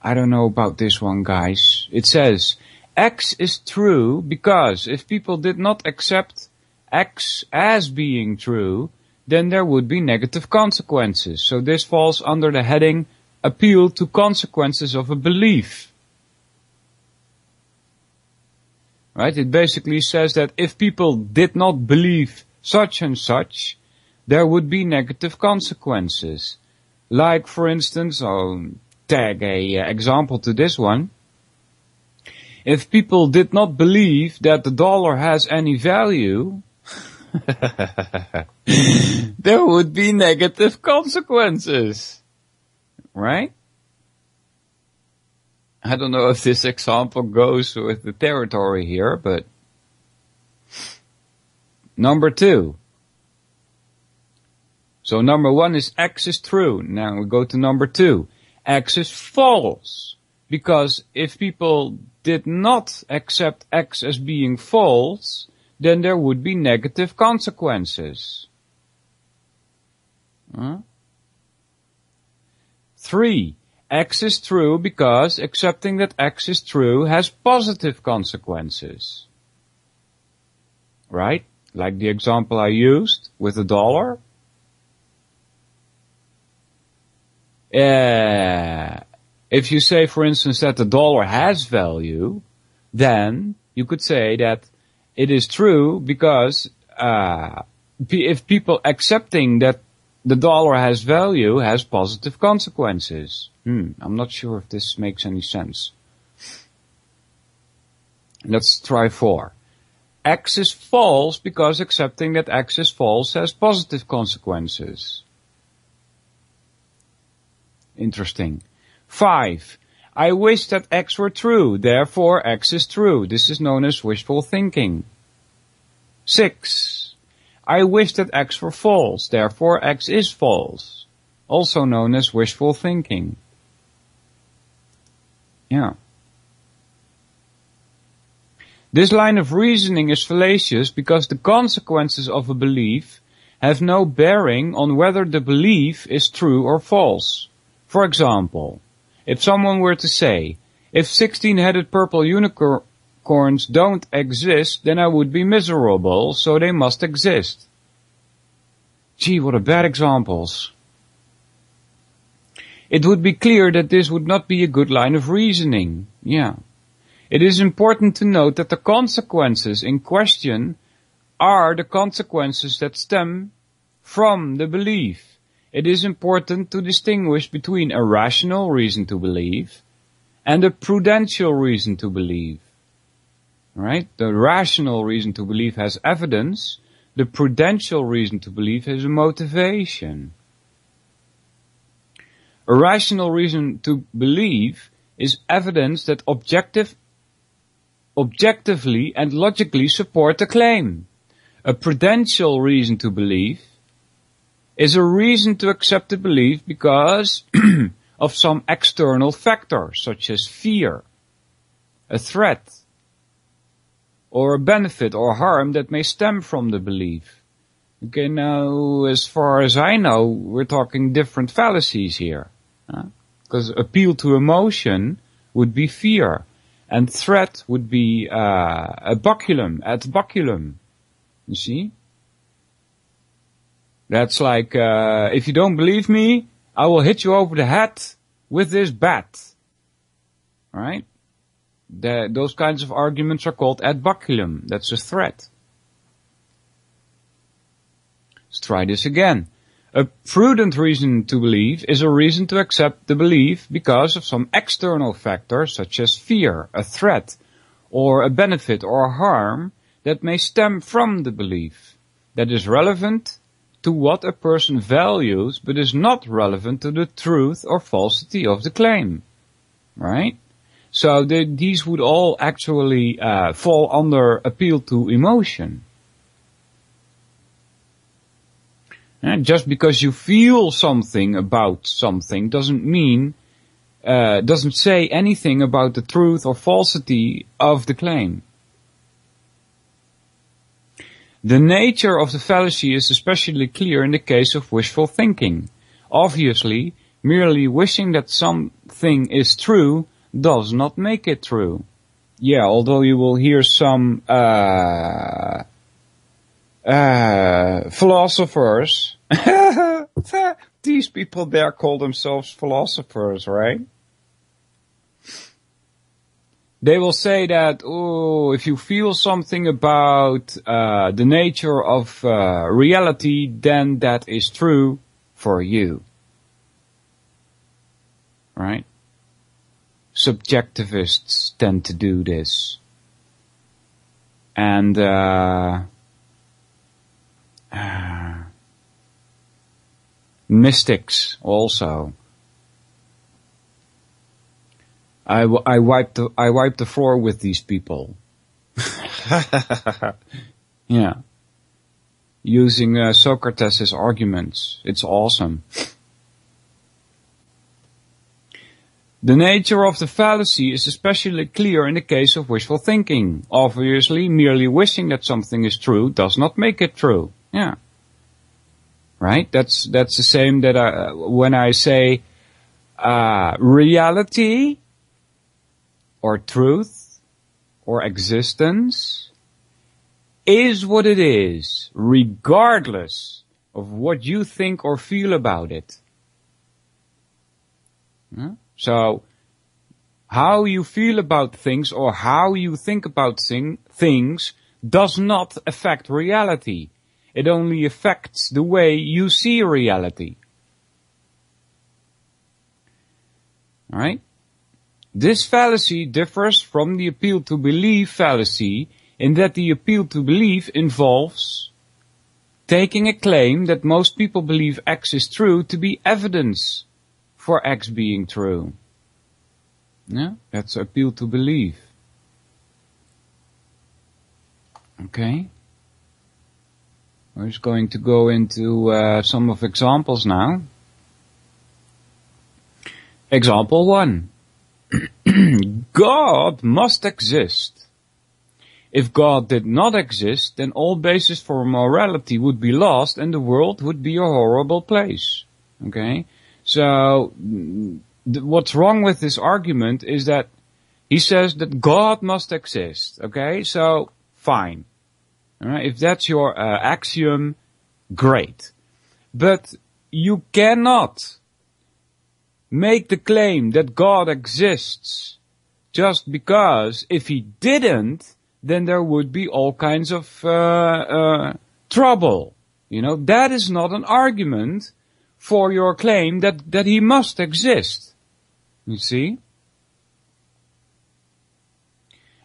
I don't know about this one, guys. It says, X is true because if people did not accept X as being true, then there would be negative consequences. So this falls under the heading, appeal to consequences of a belief. Right? It basically says that if people did not believe such and such, there would be negative consequences. Like, for instance, I'll tag a example to this one. If people did not believe that the dollar has any value, there would be negative consequences. Right? I don't know if this example goes with the territory here, but number 2. So number 1 is X is true. Now we go to number 2. X is false. Because if people did not accept X as being false, then there would be negative consequences. 3. X is true because accepting that X is true has positive consequences. Right? Like the example I used with the dollar. If you say, for instance, that the dollar has value, then you could say that it is true because if people accepting that the dollar has value has positive consequences. I'm not sure if this makes any sense. Let's try 4. X is false because accepting that X is false has positive consequences. Interesting. 5. I wish that X were true, therefore X is true. This is known as wishful thinking. 6. I wish that X were false, therefore X is false. Also known as wishful thinking. Yeah. This line of reasoning is fallacious because the consequences of a belief have no bearing on whether the belief is true or false. For example, if someone were to say, if 16-headed purple unicorns don't exist, then I would be miserable, so they must exist. Gee, what a bad examples. It would be clear that this would not be a good line of reasoning. Yeah. It is important to note that the consequences in question are the consequences that stem from the belief. It is important to distinguish between a rational reason to believe and a prudential reason to believe. Right? The rational reason to believe has evidence. The prudential reason to believe has a motivation. A rational reason to believe is evidence that objectively and logically support the claim. A prudential reason to believe is a reason to accept the belief because of some external factor, such as fear, a threat, or a benefit or harm that may stem from the belief. Okay, now, as far as I know, we're talking different fallacies here. Because appeal to emotion would be fear, and threat would be a baculum, ad baculum. You see? That's like, if you don't believe me, I will hit you over the head with this bat. Right? Those kinds of arguments are called ad baculum. That's a threat. Let's try this again. A prudent reason to believe is a reason to accept the belief because of some external factor such as fear, a threat, or a benefit or harm that may stem from the belief. That is relevant to what a person values but is not relevant to the truth or falsity of the claim. Right? So these would all actually fall under appeal to emotion. And just because you feel something about something doesn't mean, doesn't say anything about the truth or falsity of the claim. The nature of the fallacy is especially clear in the case of wishful thinking. Obviously, merely wishing that something is true does not make it true. Yeah, although you will hear some philosophers, these people there call themselves philosophers, right? They will say that, if you feel something about the nature of reality, then that is true for you. Right? Subjectivists tend to do this. And mystics also. I wiped the floor with these people. Yeah. Using Socrates' arguments. It's awesome. The nature of the fallacy is especially clear in the case of wishful thinking. Obviously, merely wishing that something is true does not make it true. Yeah. Right? That's the same that when I say reality or truth or existence is what it is, regardless of what you think or feel about it. So, how you feel about things or how you think about things does not affect reality. It only affects the way you see reality. Alright? This fallacy differs from the appeal to belief fallacy in that the appeal to belief involves taking a claim that most people believe X is true to be evidence for X being true. Yeah, that's appeal to belief. Okay. We're just going to go into some of examples now. Example 1. God must exist. If God did not exist, then all basis for morality would be lost and the world would be a horrible place. Okay? So, what's wrong with this argument is that he says that God must exist. Okay? So, fine. Alright? If that's your axiom, great. But you cannot make the claim that God exists just because if he didn't, then there would be all kinds of trouble. You know, that is not an argument for your claim that he must exist. You see?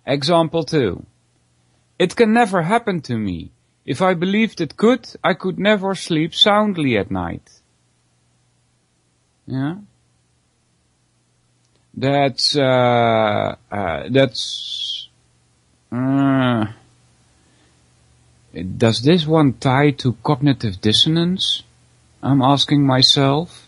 Example 2. It can never happen to me. If I believed it could, I could never sleep soundly at night. Yeah? Does this one tie to cognitive dissonance? I'm asking myself.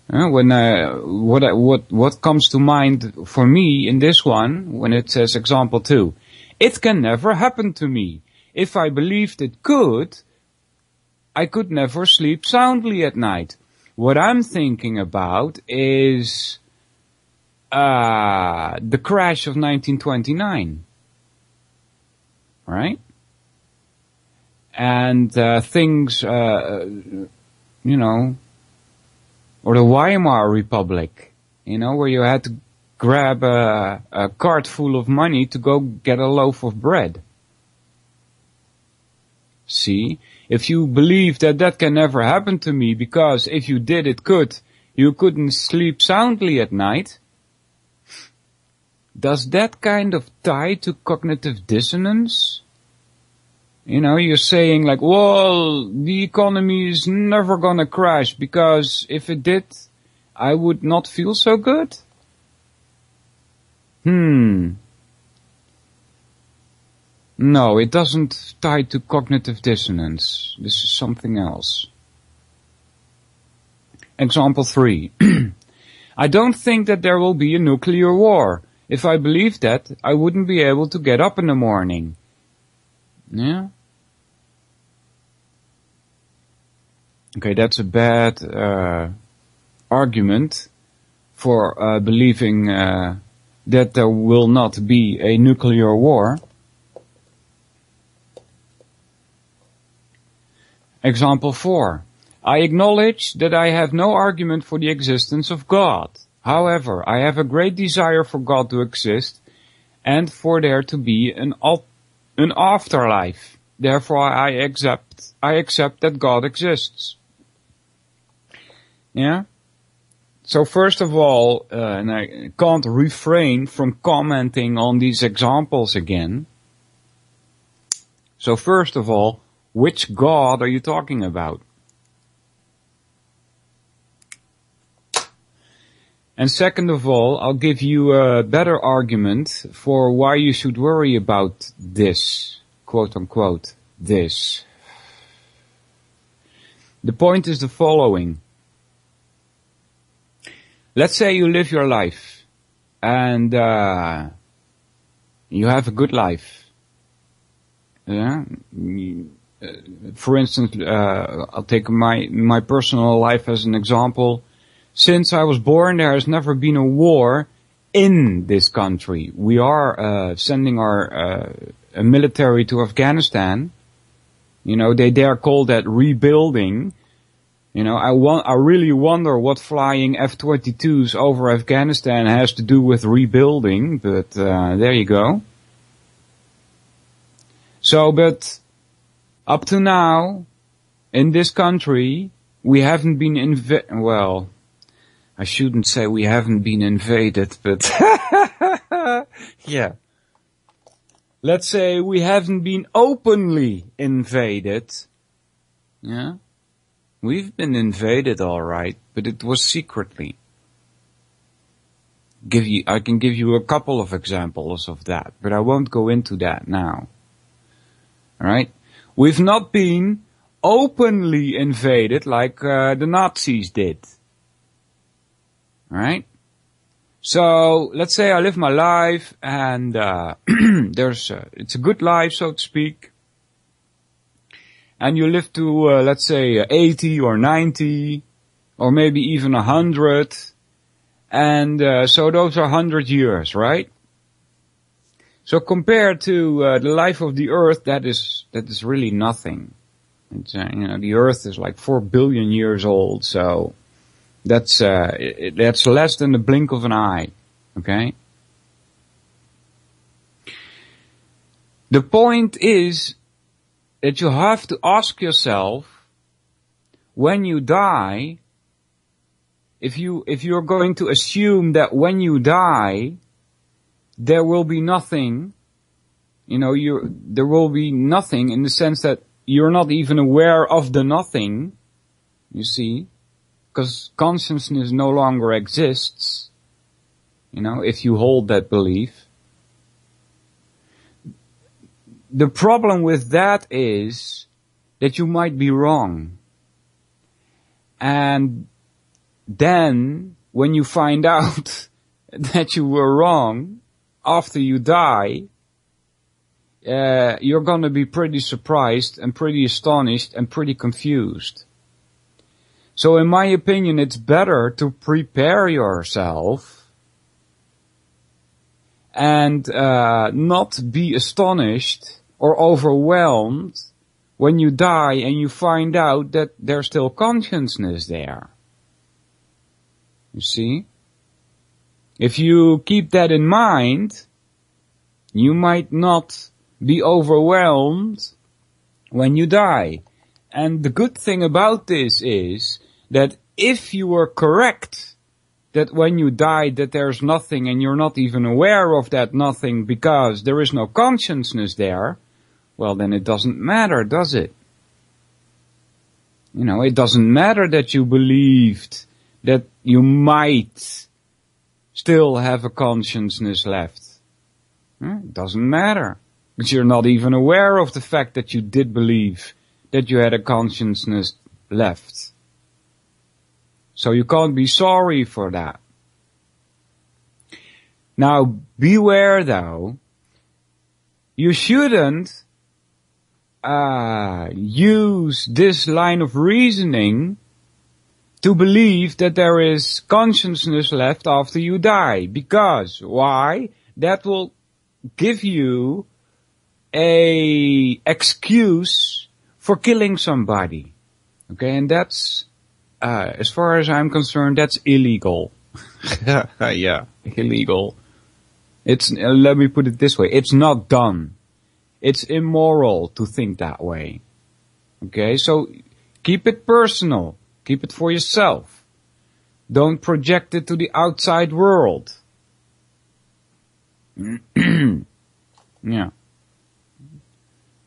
What comes to mind for me in this one when it says example 2? It can never happen to me. If I believed it could, I could never sleep soundly at night. What I'm thinking about is the crash of 1929, right? And things, you know, or the Weimar Republic, you know, where you had to grab a cart full of money to go get a loaf of bread. See? If you believe that can never happen to me because if you did it could, you couldn't sleep soundly at night, does that kind of tie to cognitive dissonance? You know, you're saying like, well, the economy is never gonna crash because if it did, I would not feel so good? No, it doesn't tie to cognitive dissonance. This is something else. Example 3. I don't think that there will be a nuclear war. If I believed that, I wouldn't be able to get up in the morning. Yeah? Okay, that's a bad argument for believing that there will not be a nuclear war. Example 4. I acknowledge that I have no argument for the existence of God. However, I have a great desire for God to exist and for there to be an afterlife. Therefore, I accept that God exists. Yeah? So first of all, and I can't refrain from commenting on these examples again. So first of all, which God are you talking about? And second of all, I'll give you a better argument for why you should worry about this, quote unquote, this. The point is the following. Let's say you live your life and you have a good life. Yeah? For instance, I'll take my personal life as an example. Since I was born, there has never been a war in this country. We are sending our military to Afghanistan. You know, they dare call that rebuilding. You know, I really wonder what flying F-22s over Afghanistan has to do with rebuilding, but there you go. So, but up to now, in this country, we haven't been well, I shouldn't say we haven't been invaded, but yeah. Let's say we haven't been openly invaded. Yeah. We've been invaded, alright, but it was secretly. I can give you a couple of examples of that, but I won't go into that now. Alright? We've not been openly invaded like the Nazis did. Alright? So, let's say I live my life and it's a good life, so to speak. And you live to, let's say, 80 or 90, or maybe even 100. And so those are 100 years, right? So compared to the life of the Earth, that is really nothing. It's, you know, the Earth is like 4 billion years old, so that's less than the blink of an eye. Okay? The point is that you have to ask yourself, when you die, if you're going to assume that when you die, there will be nothing, you know, there will be nothing in the sense that you're not even aware of the nothing, you see, because consciousness no longer exists, you know, if you hold that belief. The problem with that is that you might be wrong. And then, when you find out that you were wrong, after you die, you're gonna be pretty surprised and pretty astonished and pretty confused. So in my opinion, it's better to prepare yourself and not be astonished or overwhelmed when you die and you find out that there's still consciousness there. You see? If you keep that in mind, you might not be overwhelmed when you die. And the good thing about this is that if you were correct that when you die that there's nothing and you're not even aware of that nothing because there is no consciousness there, well then it doesn't matter, does it? You know, it doesn't matter that you believed that you might still have a consciousness left. It doesn't matter. Because you're not even aware of the fact that you did believe that you had a consciousness left. So you can't be sorry for that. Now, beware though, you shouldn't use this line of reasoning to believe that there is consciousness left after you die. Because, why? That will give you a excuse for killing somebody. Okay, and that's, as far as I'm concerned, that's illegal. Yeah, illegal. It's, let me put it this way, it's not done. It's immoral to think that way. Okay, so keep it personal. Keep it for yourself. Don't project it to the outside world. Yeah.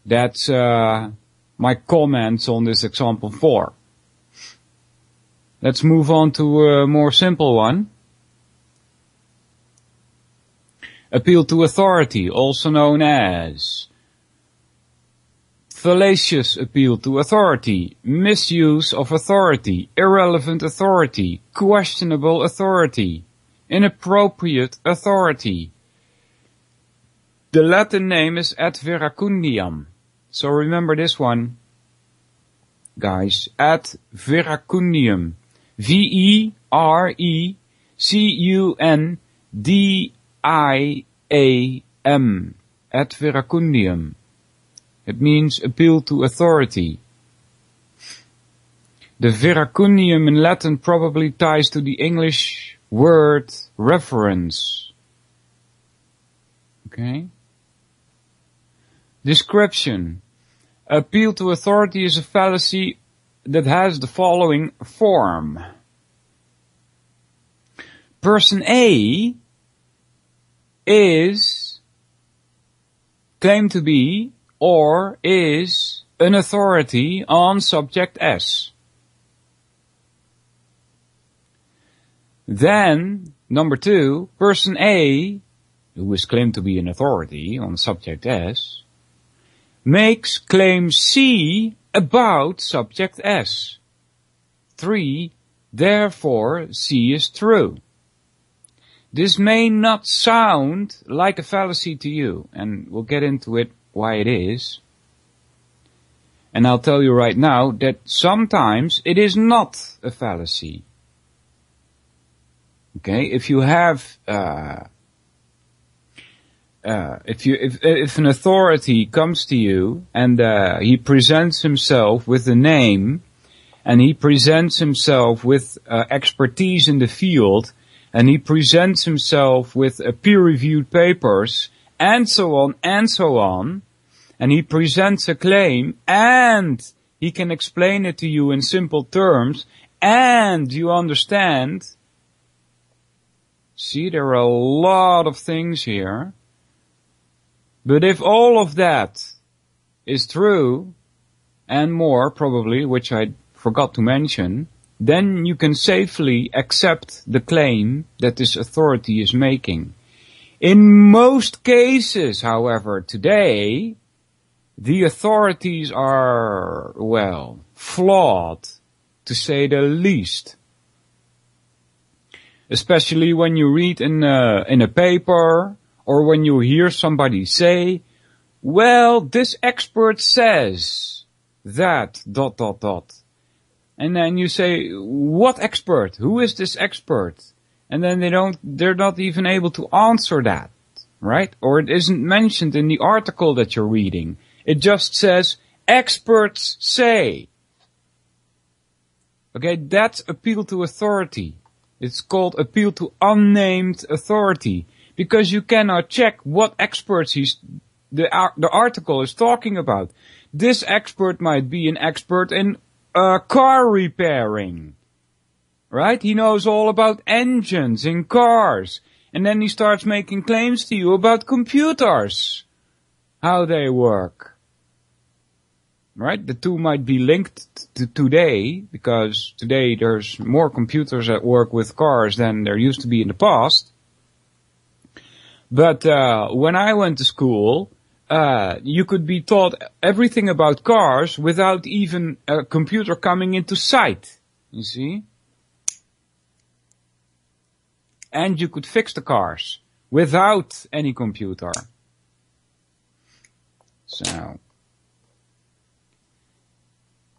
That's my comments on this example 4. Let's move on to a more simple one. Appeal to authority, also known as fallacious appeal to authority, misuse of authority, irrelevant authority, questionable authority, inappropriate authority. The Latin name is ad verecundiam. So remember this one, guys. Ad verecundiam. V-E-R-E-C-U-N-D-I-A-M. ad veracundium. It means appeal to authority. The veracundium in Latin probably ties to the English word reference. Okay? Description. Appeal to authority is a fallacy that has the following form. Person A is claimed to be or is an authority on subject S. Then, number 2, person A, who is claimed to be an authority on subject S, makes claim C about subject S. 3, therefore C is true. This may not sound like a fallacy to you, and we'll get into it why it is. And I'll tell you right now that sometimes it is not a fallacy. Okay, if you have, if an authority comes to you and he presents himself with a name, and he presents himself with expertise in the field, and he presents himself with peer-reviewed papers, and so on, and he presents a claim, and he can explain it to you in simple terms, and you understand. See, there are a lot of things here. But if all of that is true, and more probably, which I forgot to mention, then you can safely accept the claim that this authority is making. In most cases, however, today, the authorities are, well, flawed, to say the least. Especially when you read in a paper, or when you hear somebody say, well, this expert says that, ... And then you say, what expert? Who is this expert? And then they're not even able to answer that, right? Or it isn't mentioned in the article that you're reading. It just says, experts say. Okay, that's appeal to authority. It's called appeal to unnamed authority. Because you cannot check what experts the article is talking about. This expert might be an expert in car repairing. Right? He knows all about engines in cars. And then he starts making claims to you about computers. How they work. Right? The two might be linked to today, because today there's more computers that work with cars than there used to be in the past. But when I went to school, you could be taught everything about cars without even a computer coming into sight. You see? And you could fix the cars without any computer. So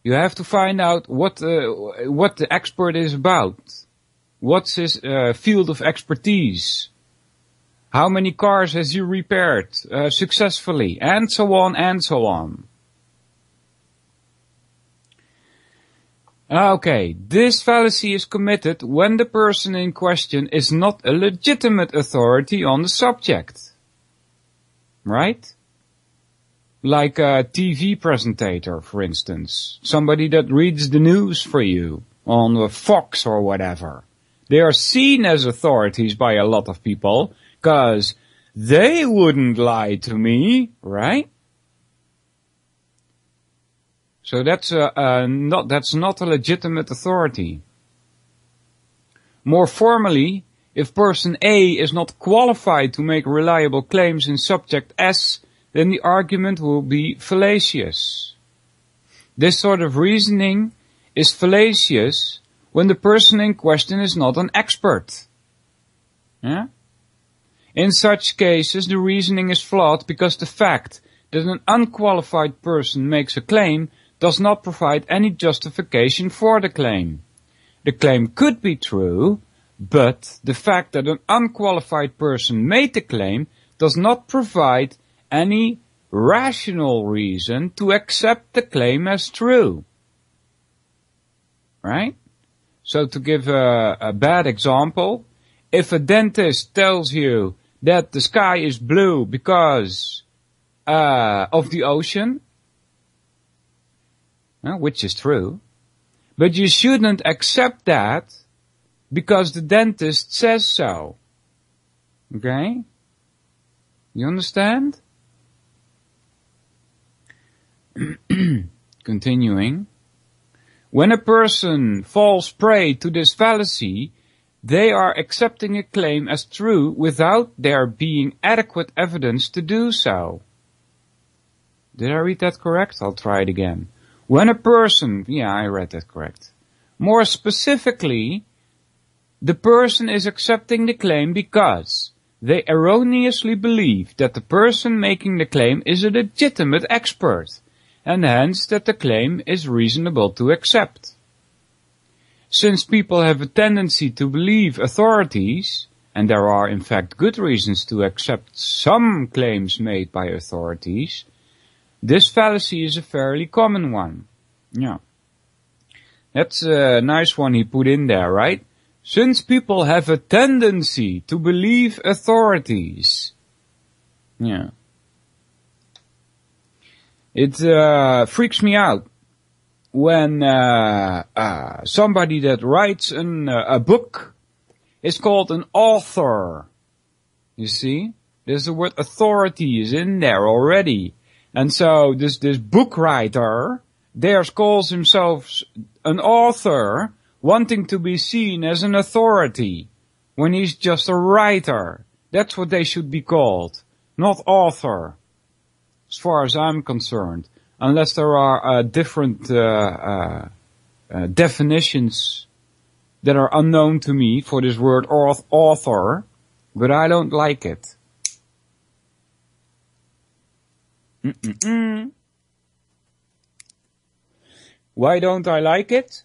you have to find out what the expert is about. What's his field of expertise? How many cars has he repaired successfully? And so on and so on. Okay, this fallacy is committed when the person in question is not a legitimate authority on the subject. Right? Like a TV presentator, for instance. Somebody that reads the news for you on Fox or whatever. They are seen as authorities by a lot of people, because they wouldn't lie to me, right? So that's not a legitimate authority. More formally, if person A is not qualified to make reliable claims in subject S, then the argument will be fallacious. This sort of reasoning is fallacious when the person in question is not an expert. Yeah? In such cases, the reasoning is flawed because the fact that an unqualified person makes a claim does not provide any justification for the claim. The claim could be true, but the fact that an unqualified person made the claim does not provide any rational reason to accept the claim as true. Right? So to give a bad example, if a dentist tells you that the sky is blue because of the ocean, which is true, but you shouldn't accept that because the dentist says so. Okay? You understand? Continuing. When a person falls prey to this fallacy, they are accepting a claim as true without there being adequate evidence to do so. Did I read that correct? I'll try it again. When a person, I read that correct. More specifically, the person is accepting the claim because they erroneously believe that the person making the claim is a legitimate expert, and hence that the claim is reasonable to accept. Since people have a tendency to believe authorities, and there are in fact good reasons to accept some claims made by authorities, this fallacy is a fairly common one. Yeah. That's a nice one he put in there, right? Since people have a tendency to believe authorities. Yeah. It freaks me out when somebody that writes a book is called an author. You see? There's the word authority is in there already. And so this book writer there calls himself an author, wanting to be seen as an authority, when he's just a writer. That's what they should be called, not author, as far as I'm concerned, unless there are different definitions that are unknown to me for this word author, but I don't like it. Why don't I like it?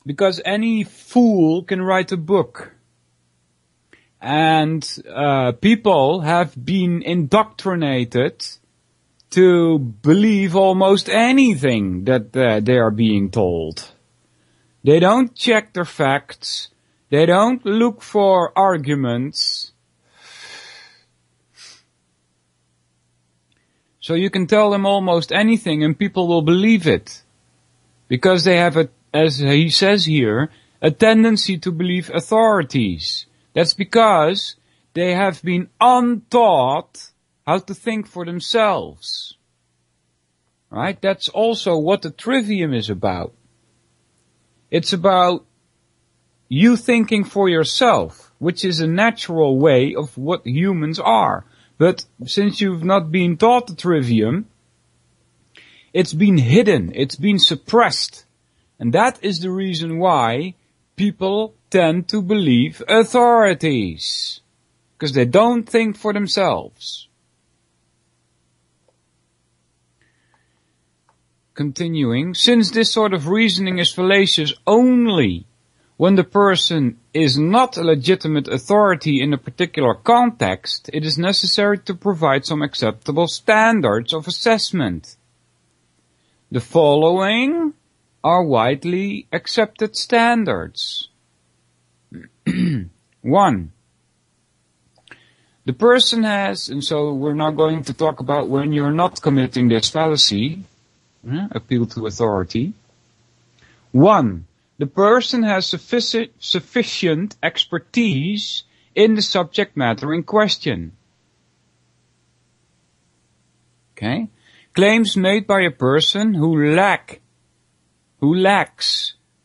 Because any fool can write a book. And people have been indoctrinated to believe almost anything that they are being told. They don't check their facts. They don't look for arguments. So you can tell them almost anything and people will believe it. Because they have, as he says here, a tendency to believe authorities. That's because they have been untaught how to think for themselves. Right? That's also what the trivium is about. It's about you thinking for yourself, which is a natural way of what humans are. But since you've not been taught the trivium, it's been hidden, it's been suppressed. And that is the reason why people tend to believe authorities. Because they don't think for themselves. Continuing, since this sort of reasoning is fallacious only when the person is not a legitimate authority in a particular context, it is necessary to provide some acceptable standards of assessment. The following are widely accepted standards. 1. The person has, and so we're now going to talk about when you're not committing this fallacy, appeal to authority. 1. The person has sufficient expertise in the subject matter in question. Okay? Claims made by a person who lacks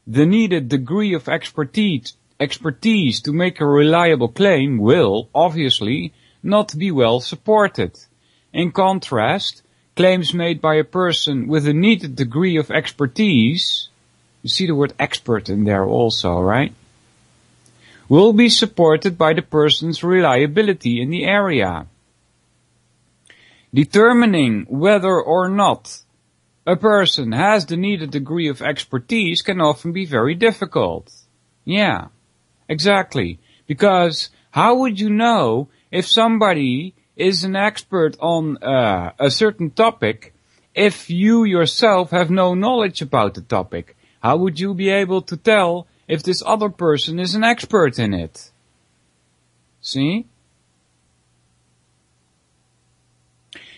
the needed degree of expertise to make a reliable claim will, obviously, not be well supported. In contrast, claims made by a person with a needed degree of expertise, you see the word expert in there also, right? Will be supported by the person's reliability in the area. Determining whether or not a person has the needed degree of expertise can often be very difficult. Yeah, exactly. Because how would you know if somebody is an expert on a certain topic if you yourself have no knowledge about the topic? How would you be able to tell if this other person is an expert in it? See?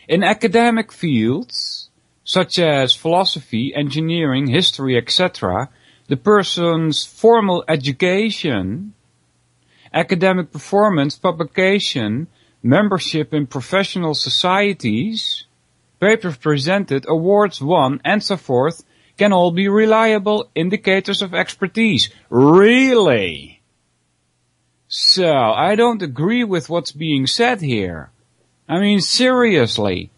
In academic fields, such as philosophy, engineering, history, etc., the person's formal education, academic performance, publication, membership in professional societies, papers presented, awards won, and so forth, can all be reliable indicators of expertise. Really? So, I don't agree with what's being said here. I mean, seriously.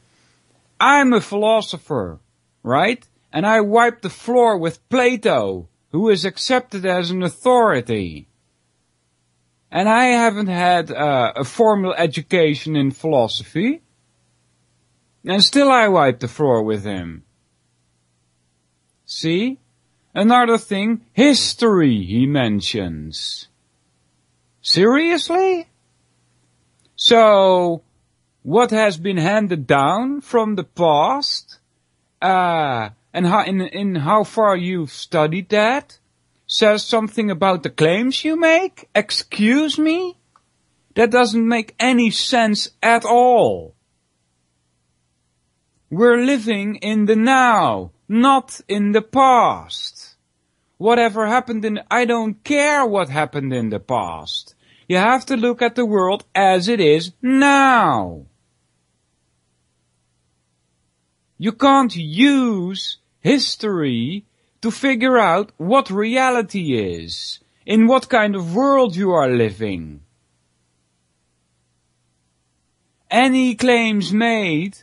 I'm a philosopher, right? And I wipe the floor with Plato, who is accepted as an authority. And I haven't had a formal education in philosophy. And still I wipe the floor with him. See? Another thing, history he mentions. Seriously? So, what has been handed down from the past, and how far you've studied that, says something about the claims you make? Excuse me? That doesn't make any sense at all. We're living in the now, not in the past. Whatever happened I don't care what happened in the past. You have to look at the world as it is now. You can't use history to figure out what reality is, in what kind of world you are living. Any claims made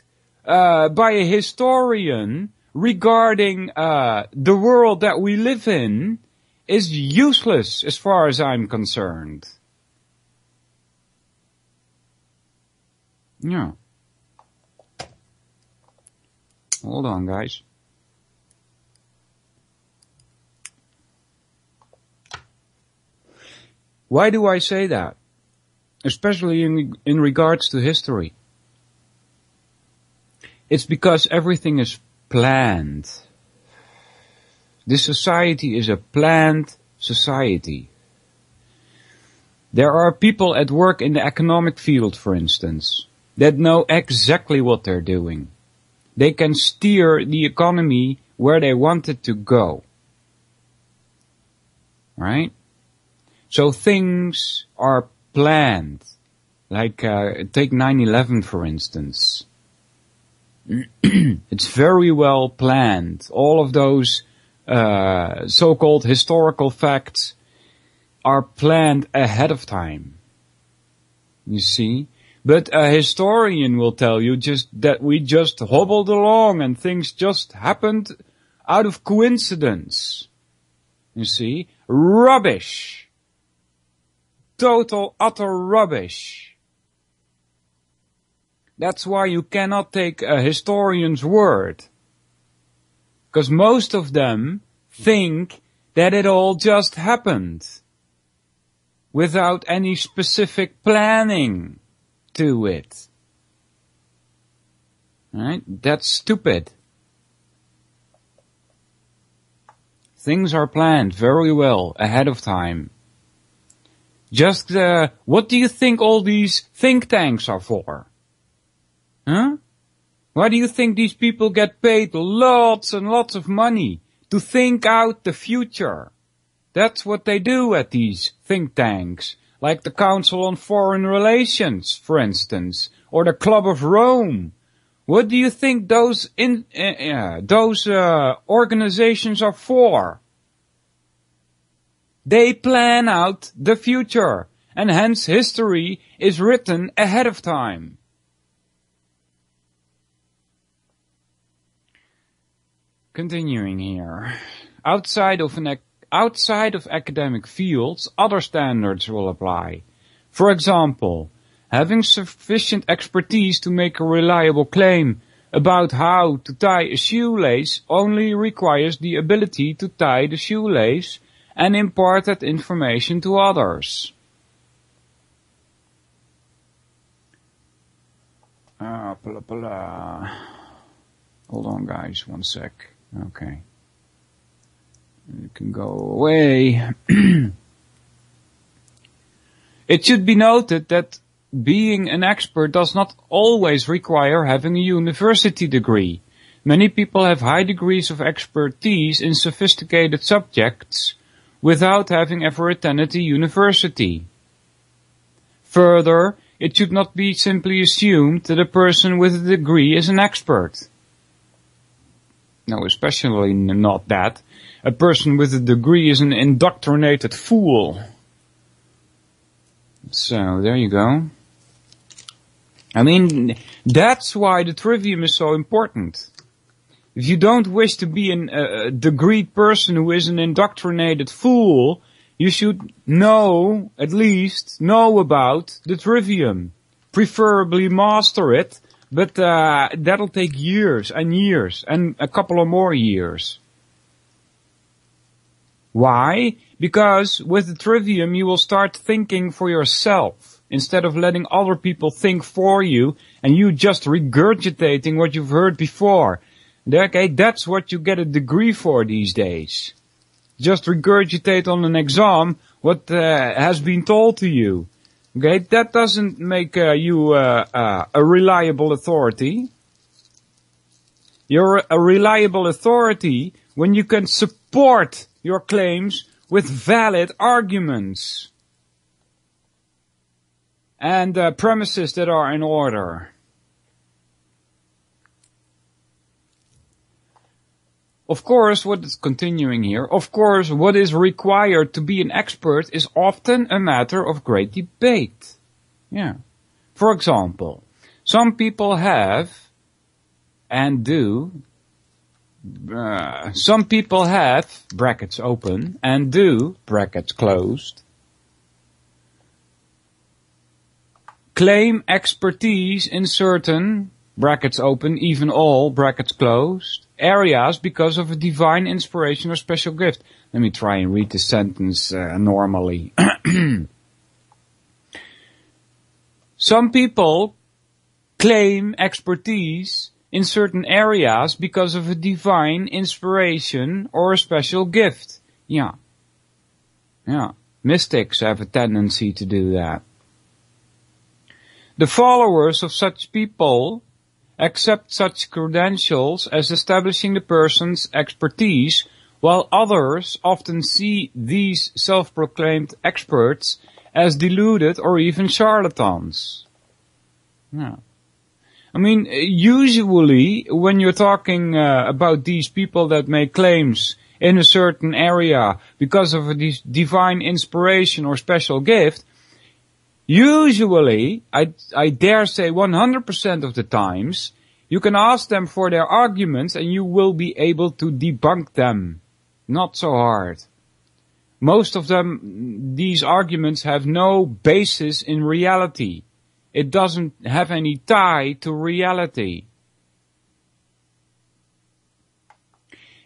by a historian regarding the world that we live in is useless as far as I'm concerned. Yeah. Hold on, guys. Why do I say that? Especially in regards to history. It's because everything is planned. This society is a planned society. There are people at work in the economic field, for instance, that know exactly what they're doing. They can steer the economy where they want it to go. Right? So things are planned. Like, take 9/11 for instance. It's very well planned. All of those so-called historical facts are planned ahead of time. You see? But a historian will tell you just that we just hobbled along and things just happened out of coincidence. You see? Rubbish. Total, utter rubbish. That's why you cannot take a historian's word. Because most of them think that it all just happened. Without any specific planning to it. Right? That's stupid. Things are planned very well ahead of time. Just, what do you think all these think tanks are for? Huh? Why do you think these people get paid lots and lots of money to think out the future? That's what they do at these think tanks, like the Council on Foreign Relations, for instance, or the Club of Rome. What do you think those organizations are for? They plan out the future, and hence history is written ahead of time. Continuing here. Outside of academic fields, other standards will apply. For example, having sufficient expertise to make a reliable claim about how to tie a shoelace only requires the ability to tie the shoelace and impart that information to others. Hold on, guys, 1 sec. Okay. You can go away. It should be noted that being an expert does not always require having a university degree. Many people have high degrees of expertise in sophisticated subjects without having ever attended a university. Further, it should not be simply assumed that a person with a degree is an expert. No, especially not that. A person with a degree is an indoctrinated fool. So, there you go. I mean, that's why the trivium is so important. If you don't wish to be a degreed person who is an indoctrinated fool, you should know, at least, know about the trivium. Preferably master it, but that'll take years and years, and a couple of more years. Why? Because with the trivium you will start thinking for yourself, instead of letting other people think for you, and you just regurgitating what you've heard before. Okay, that's what you get a degree for these days. Just regurgitate on an exam what has been told to you. Okay, that doesn't make you a reliable authority. You're a reliable authority when you can support your claims with valid arguments and premises that are in order. Of course, what is continuing here, of course, what is required to be an expert is often a matter of great debate. Yeah. For example, some people have and do, some people have, brackets open, and do, brackets closed, claim expertise in certain, brackets open, even all, brackets closed, areas because of a divine inspiration or special gift. Let me try and read the sentence normally. Some people claim expertise in certain areas because of a divine inspiration or a special gift. Yeah. Mystics have a tendency to do that. The followers of such people accept such credentials as establishing the person's expertise, while others often see these self-proclaimed experts as deluded or even charlatans. Yeah. I mean, usually when you're talking about these people that make claims in a certain area because of a divine inspiration or special gift, usually, I dare say 100% of the times, you can ask them for their arguments and you will be able to debunk them. Not so hard. Most of them, these arguments have no basis in reality. It doesn't have any tie to reality.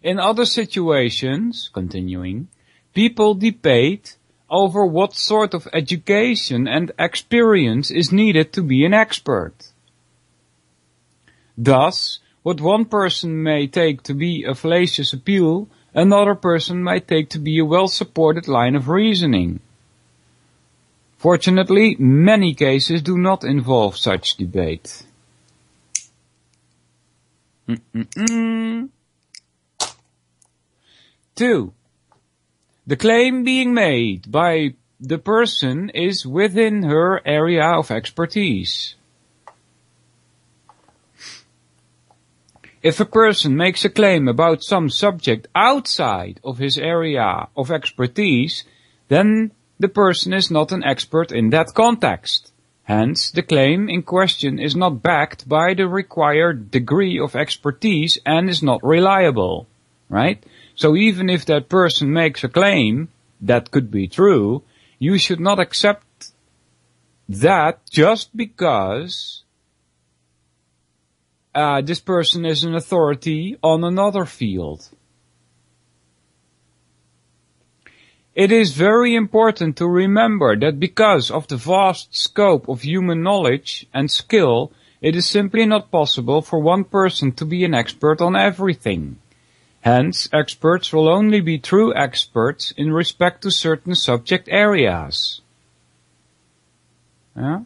In other situations, continuing, people debate over what sort of education and experience is needed to be an expert. Thus, what one person may take to be a fallacious appeal, another person might take to be a well-supported line of reasoning. Fortunately, many cases do not involve such debate. 2. The claim being made by the person is within her area of expertise. If a person makes a claim about some subject outside of his area of expertise, then the person is not an expert in that context. Hence, the claim in question is not backed by the required degree of expertise and is not reliable. Right? So even if that person makes a claim that could be true, you should not accept that just because this person is an authority on another field. It is very important to remember that because of the vast scope of human knowledge and skill, It is simply not possible for one person to be an expert on everything. Hence, experts will only be true experts in respect to certain subject areas. Yeah?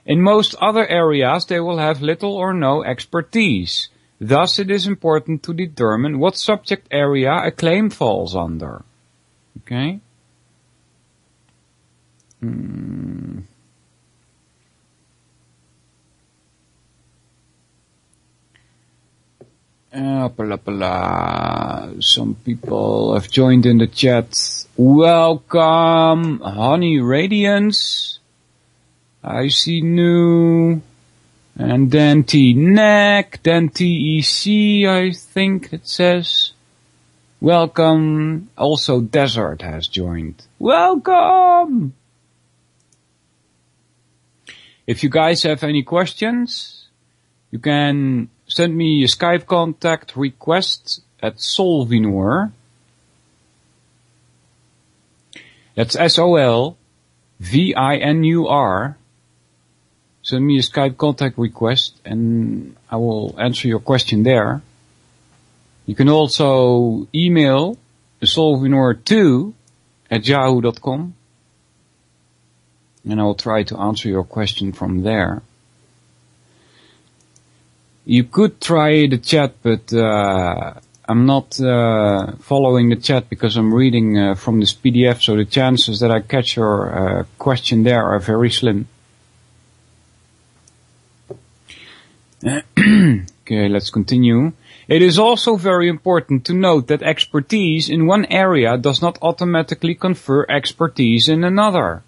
In most other areas, they will have little or no expertise. Thus, it is important to determine what subject area a claim falls under. Okay? Some people have joined in the chat. Welcome, Honey Radiance. I see new. And then T-Neck, then T-E-C, I think it says. Welcome. Also Desert has joined. Welcome! If you guys have any questions, you can send me a Skype contact request at Solvinur. That's S-O-L-V-I-N-U-R. Send me a Skype contact request and I will answer your question there. You can also email solvinur2@yahoo.com and I will try to answer your question from there. You could try the chat, but I'm not following the chat because I'm reading from this PDF, so the chances that I catch your question there are very slim. Okay, let's continue. It is also very important to note that expertise in one area does not automatically confer expertise in another.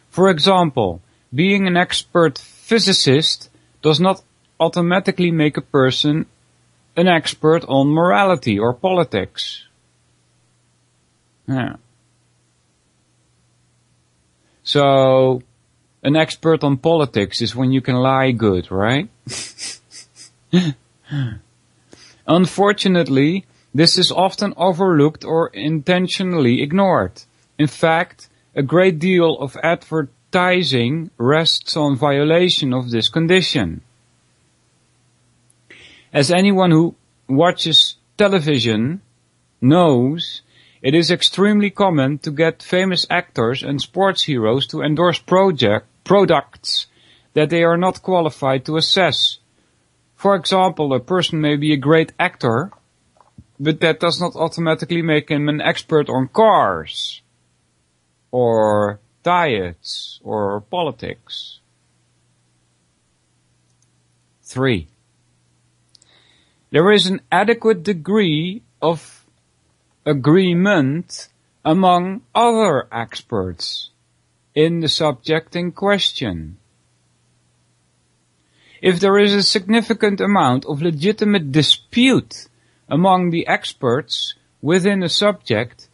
For example, being an expert physicist does not automatically make a person an expert on morality or politics. Yeah. So, an expert on politics is when you can lie good, right? Unfortunately, this is often overlooked or intentionally ignored. In fact, a great deal of advertising rests on violation of this condition. As anyone who watches television knows, it is extremely common to get famous actors and sports heroes to endorse products that they are not qualified to assess. For example, a person may be a great actor, but that does not automatically make him an expert on cars, or diets, or politics. 3. There is an adequate degree of agreement among other experts in the subject in question. If there is a significant amount of legitimate dispute among the experts within a subject,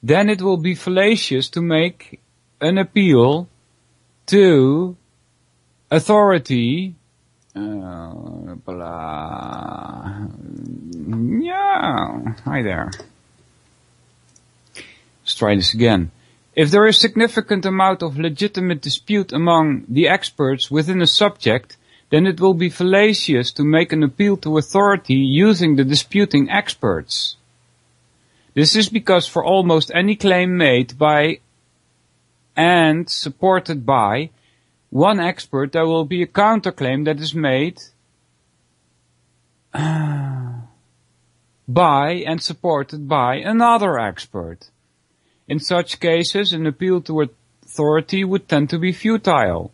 then it will be fallacious to make an appeal to authority. Yeah, hi there. Let's try this again. If there is a significant amount of legitimate dispute among the experts within a subject, then it will be fallacious to make an appeal to authority using the disputing experts. This is because for almost any claim made by and supported by one expert, there will be a counterclaim that is made by and supported by another expert. In such cases, an appeal to authority would tend to be futile.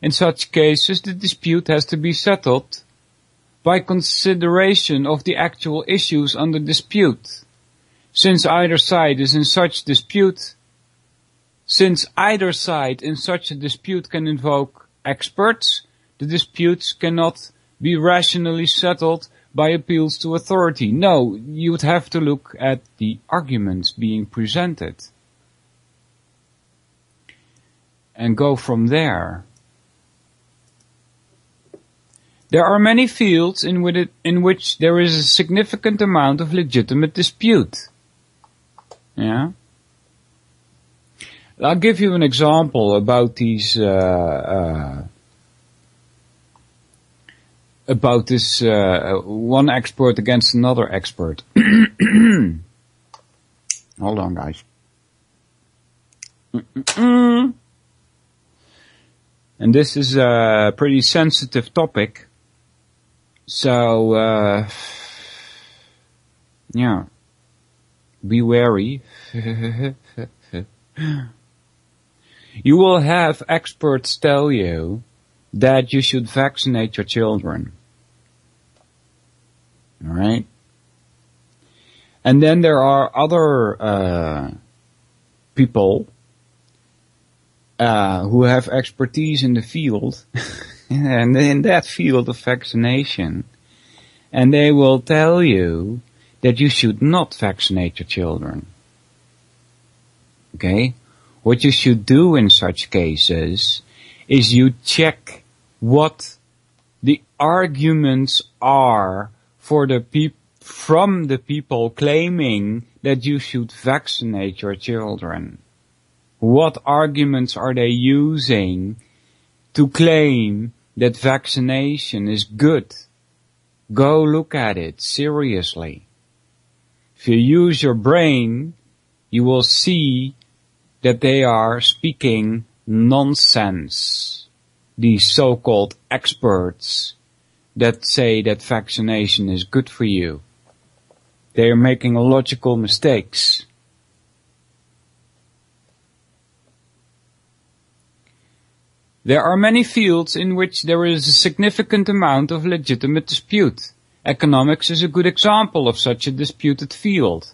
In such cases, the dispute has to be settled by consideration of the actual issues under dispute. Since either side in such a dispute can invoke experts, the disputes cannot be rationally settled by appeals to authority. No, you would have to look at the arguments being presented and go from there. There are many fields in which there is a significant amount of legitimate dispute. Yeah. I'll give you an example about these about this one expert against another expert. Hold on, guys. And this is a pretty sensitive topic. So, yeah, be wary. You will have experts tell you that you should vaccinate your children. Alright? And then there are other people who have expertise in the field, and in that field of vaccination, and they will tell you that you should not vaccinate your children. Okay? What you should do in such cases is you check what the arguments are for from the people claiming that you should vaccinate your children. What arguments are they using to claim that vaccination is good? Go look at it seriously. If you use your brain, you will see that they are speaking nonsense. These so-called experts that say that vaccination is good for you. They are making logical mistakes. There are many fields in which there is a significant amount of legitimate dispute. Economics is a good example of such a disputed field.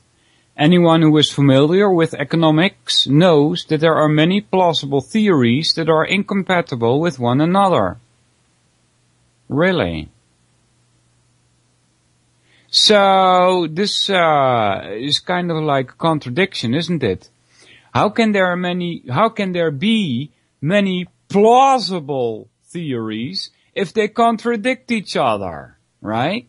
Anyone who is familiar with economics knows that there are many plausible theories that are incompatible with one another. Really? So, this is kind of like a contradiction, isn't it? How can there be many plausible theories if they contradict each other, right?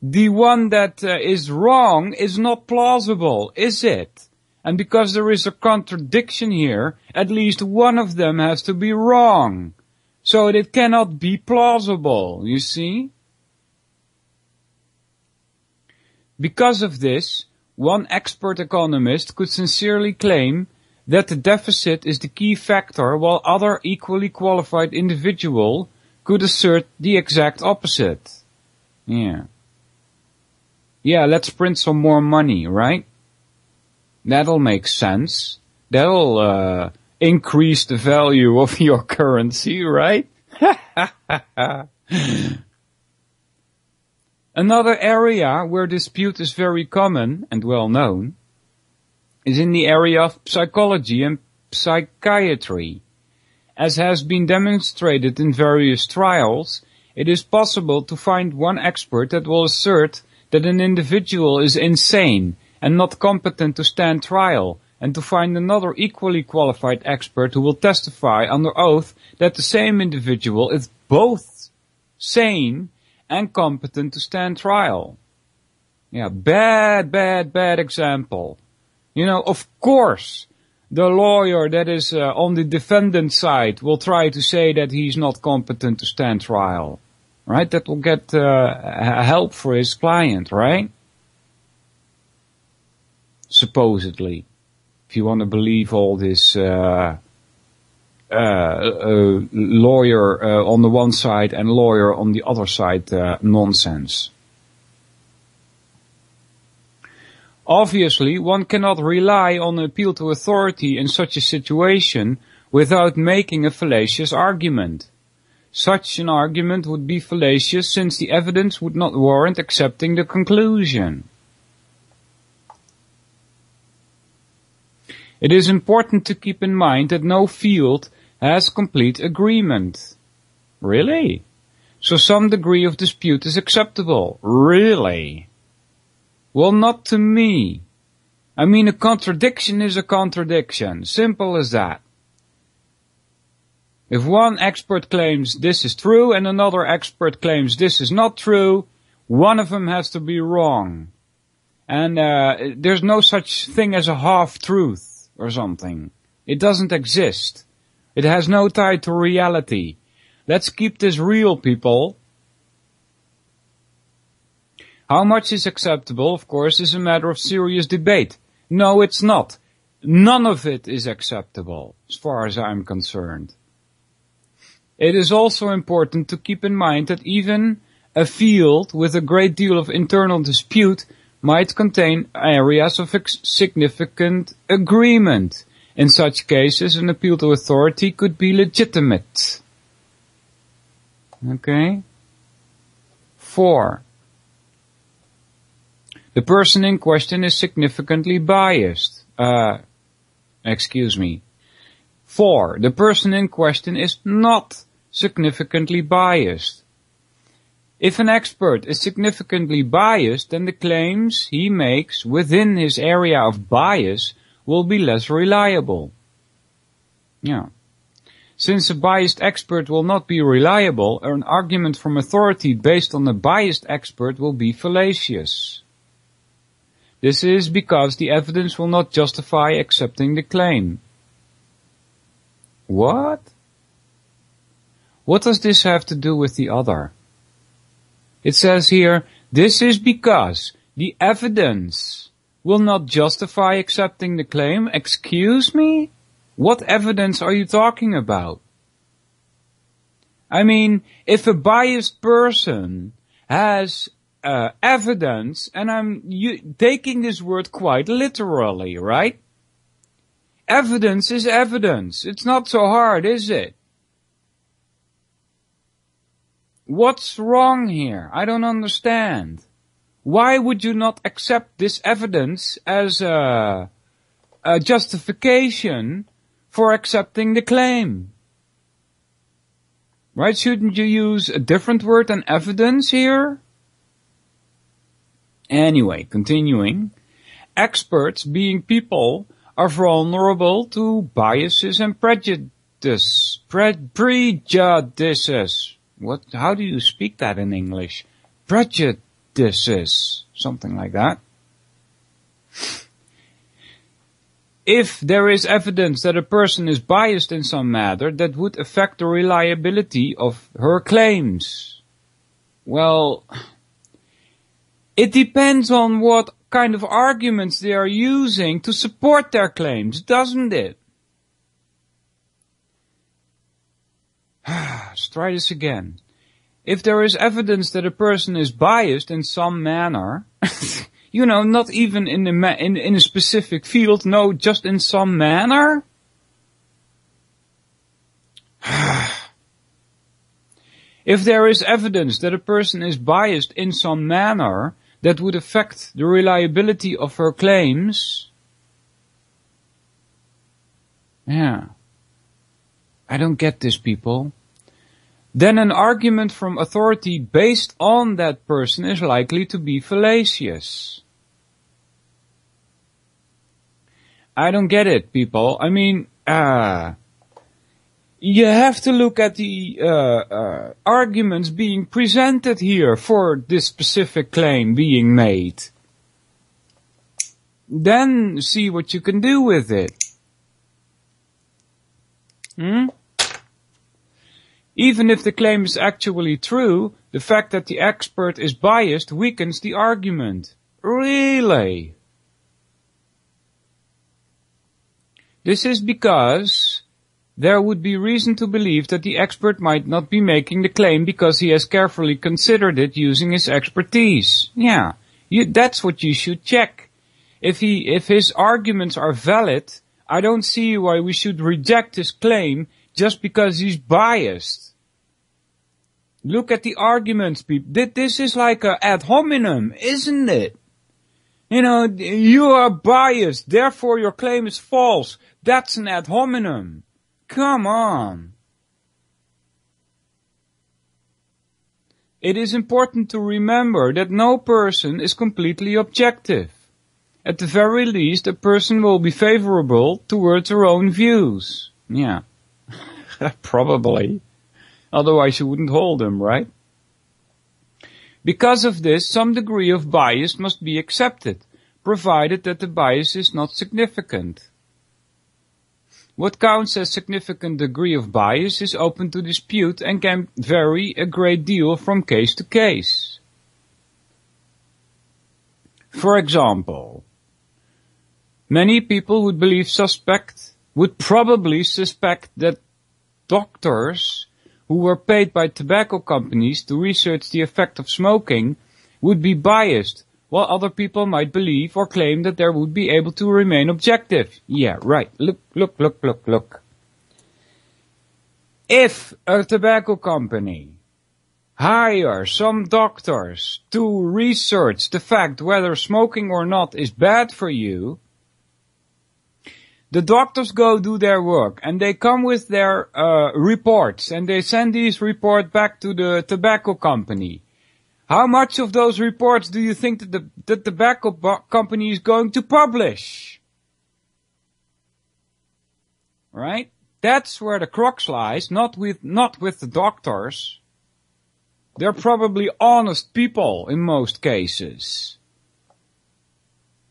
The one that is wrong is not plausible, is it? And because there is a contradiction here, at least one of them has to be wrong. So it cannot be plausible, you see? Because of this, one expert economist could sincerely claim that the deficit is the key factor, while other equally qualified individual could assert the exact opposite. Yeah, let's print some more money, right? That'll make sense. That'll increase the value of your currency, right? Another area where dispute is very common and well known is in the area of psychology and psychiatry. As has been demonstrated in various trials, it is possible to find one expert that will assert that an individual is insane and not competent to stand trial, and to find another equally qualified expert who will testify under oath that the same individual is both sane and competent to stand trial. Yeah, bad example. You know, of course, the lawyer that is on the defendant's side will try to say that he's not competent to stand trial. Right? That will get help for his client, right? Supposedly. If you want to believe all this lawyer on the one side and lawyer on the other side nonsense. Obviously, one cannot rely on appeal to authority in such a situation without making a fallacious argument. Such an argument would be fallacious since the evidence would not warrant accepting the conclusion. It is important to keep in mind that no field has complete agreement. Really? So some degree of dispute is acceptable. Really? Well, not to me. I mean, a contradiction is a contradiction. Simple as that. If one expert claims this is true and another expert claims this is not true, one of them has to be wrong. And there's no such thing as a half-truth or something. It doesn't exist. It has no tie to reality. Let's keep this real, people. How much is acceptable, of course, is a matter of serious debate. No, it's not. None of it is acceptable, as far as I'm concerned. It is also important to keep in mind that even a field with a great deal of internal dispute might contain areas of significant agreement. In such cases, an appeal to authority could be legitimate. Okay? 4. The person in question is significantly biased. 4. The person in question is not significantly biased. If an expert is significantly biased, then the claims he makes within his area of bias will be less reliable. Yeah. Since a biased expert will not be reliable, an argument from authority based on a biased expert will be fallacious. This is because the evidence will not justify accepting the claim. What? What does this have to do with the other? It says here, this is because the evidence will not justify accepting the claim. Excuse me? What evidence are you talking about? I mean, if a biased person has evidence, and I'm taking this word quite literally, right? Evidence is evidence. It's not so hard, is it? What's wrong here? I don't understand. Why would you not accept this evidence as a justification for accepting the claim? Right? Shouldn't you use a different word than evidence here? Anyway, continuing. Experts, being people, are vulnerable to biases and prejudices. What? How do you speak that in English? Prejudices. Something like that. If there is evidence that a person is biased in some matter, that would affect the reliability of her claims. Well, it depends on what kind of arguments they are using to support their claims, doesn't it? Let's try this again. If there is evidence that a person is biased in some manner, not even in a specific field, no, just in some manner. If there is evidence that a person is biased in some manner that would affect the reliability of her claims, yeah, I don't get this, people. Then an argument from authority based on that person is likely to be fallacious. I don't get it, people. I mean, you have to look at the arguments being presented here for this specific claim being made. Then see what you can do with it. Even if the claim is actually true, the fact that the expert is biased weakens the argument. Really? This is because there would be reason to believe that the expert might not be making the claim because he has carefully considered it using his expertise. Yeah, that's what you should check. If his arguments are valid, I don't see why we should reject his claim just because he's biased. Look at the arguments, people. This is like a ad hominem, isn't it? You are biased, therefore your claim is false. That's an ad hominem. Come on. It is important to remember that no person is completely objective. At the very least, a person will be favorable towards her own views. Yeah. Probably. Otherwise you wouldn't hold them, right? Because of this, some degree of bias must be accepted, provided that the bias is not significant. What counts as significant degree of bias is open to dispute and can vary a great deal from case to case. For example, many people would probably suspect that doctors who were paid by tobacco companies to research the effect of smoking would be biased, while other people might believe or claim that they would be able to remain objective. Yeah, right. Look. If a tobacco company hires some doctors to research the fact whether smoking or not is bad for you, the doctors go do their work and they come with their reports and they send these reports back to the tobacco company. How much of those reports do you think that the tobacco company is going to publish? Right? That's where the crux lies, not with the doctors. They're probably honest people in most cases.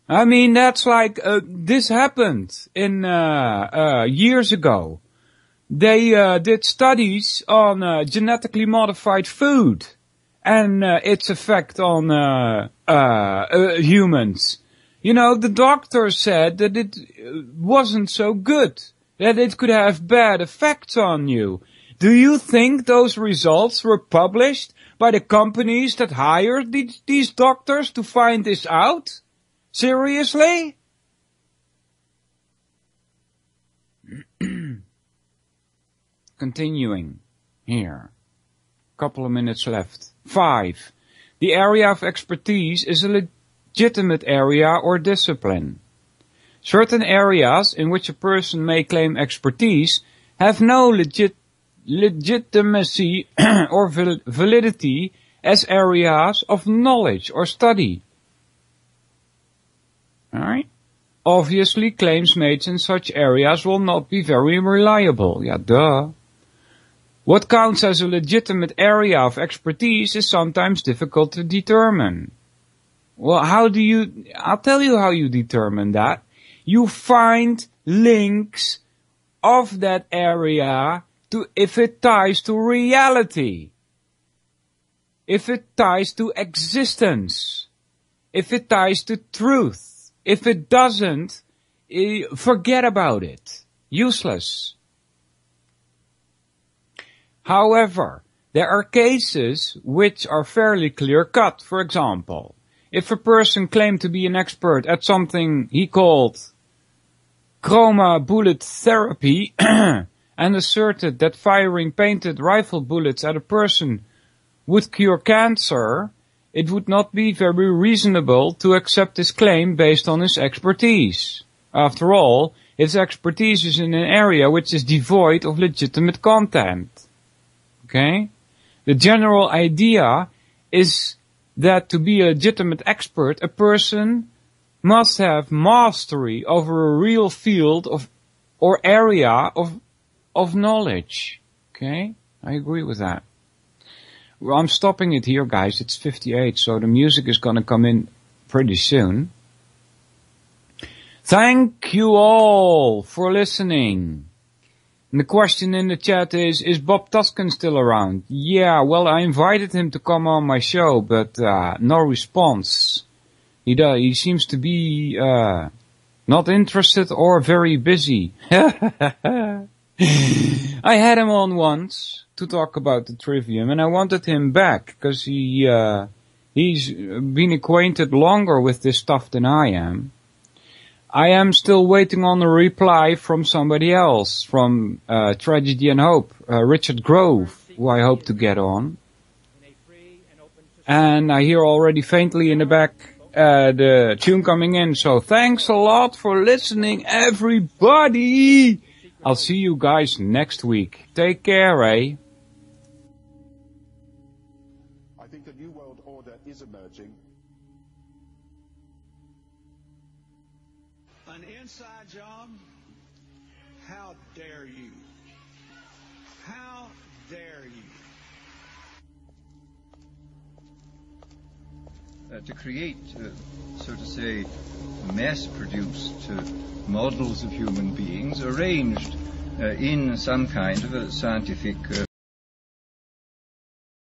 I mean, that's like, this happened in, years ago. They, did studies on, genetically modified food and, its effect on, humans. You know, the doctor said that it wasn't so good, that it could have bad effects on you. Do you think those results were published by the companies that hired these doctors to find this out? Seriously? Continuing here. Couple of minutes left. 5. The area of expertise is a legitimate area or discipline. Certain areas in which a person may claim expertise have no legitimacy or validity as areas of knowledge or study. Alright? Obviously, claims made in such areas will not be very reliable. Yeah, duh. What counts as a legitimate area of expertise is sometimes difficult to determine. Well, I'll tell you how you determine that. You find links of that area if it ties to reality. If it ties to existence. If it ties to truth. If it doesn't, forget about it. Useless. However, there are cases which are fairly clear-cut. For example, if a person claimed to be an expert at something he called chroma bullet therapy and asserted that firing painted rifle bullets at a person would cure cancer, it would not be very reasonable to accept his claim based on his expertise. After all, his expertise is in an area which is devoid of legitimate content. Okay? The general idea is that to be a legitimate expert, a person must have mastery over a real field or area of knowledge. Okay? I agree with that. Well, I'm stopping it here, guys. It's 58, so the music is gonna come in pretty soon. Thank you all for listening. And the question in the chat is Bob Tuscan still around? Yeah, well, I invited him to come on my show, but no response. He seems to be not interested or very busy. I had him on once to talk about the Trivium, and I wanted him back because he's been acquainted longer with this stuff than I am. I am still waiting on a reply from somebody else, from Tragedy and Hope, Richard Grove, who I hope to get on. And I hear already faintly in the back the tune coming in, so thanks a lot for listening, everybody! I'll see you guys next week. Take care, eh? I think a new world order is emerging. An inside job? How dare you? How dare you? to create, so to say, mass-produced models of human beings arranged in some kind of a scientific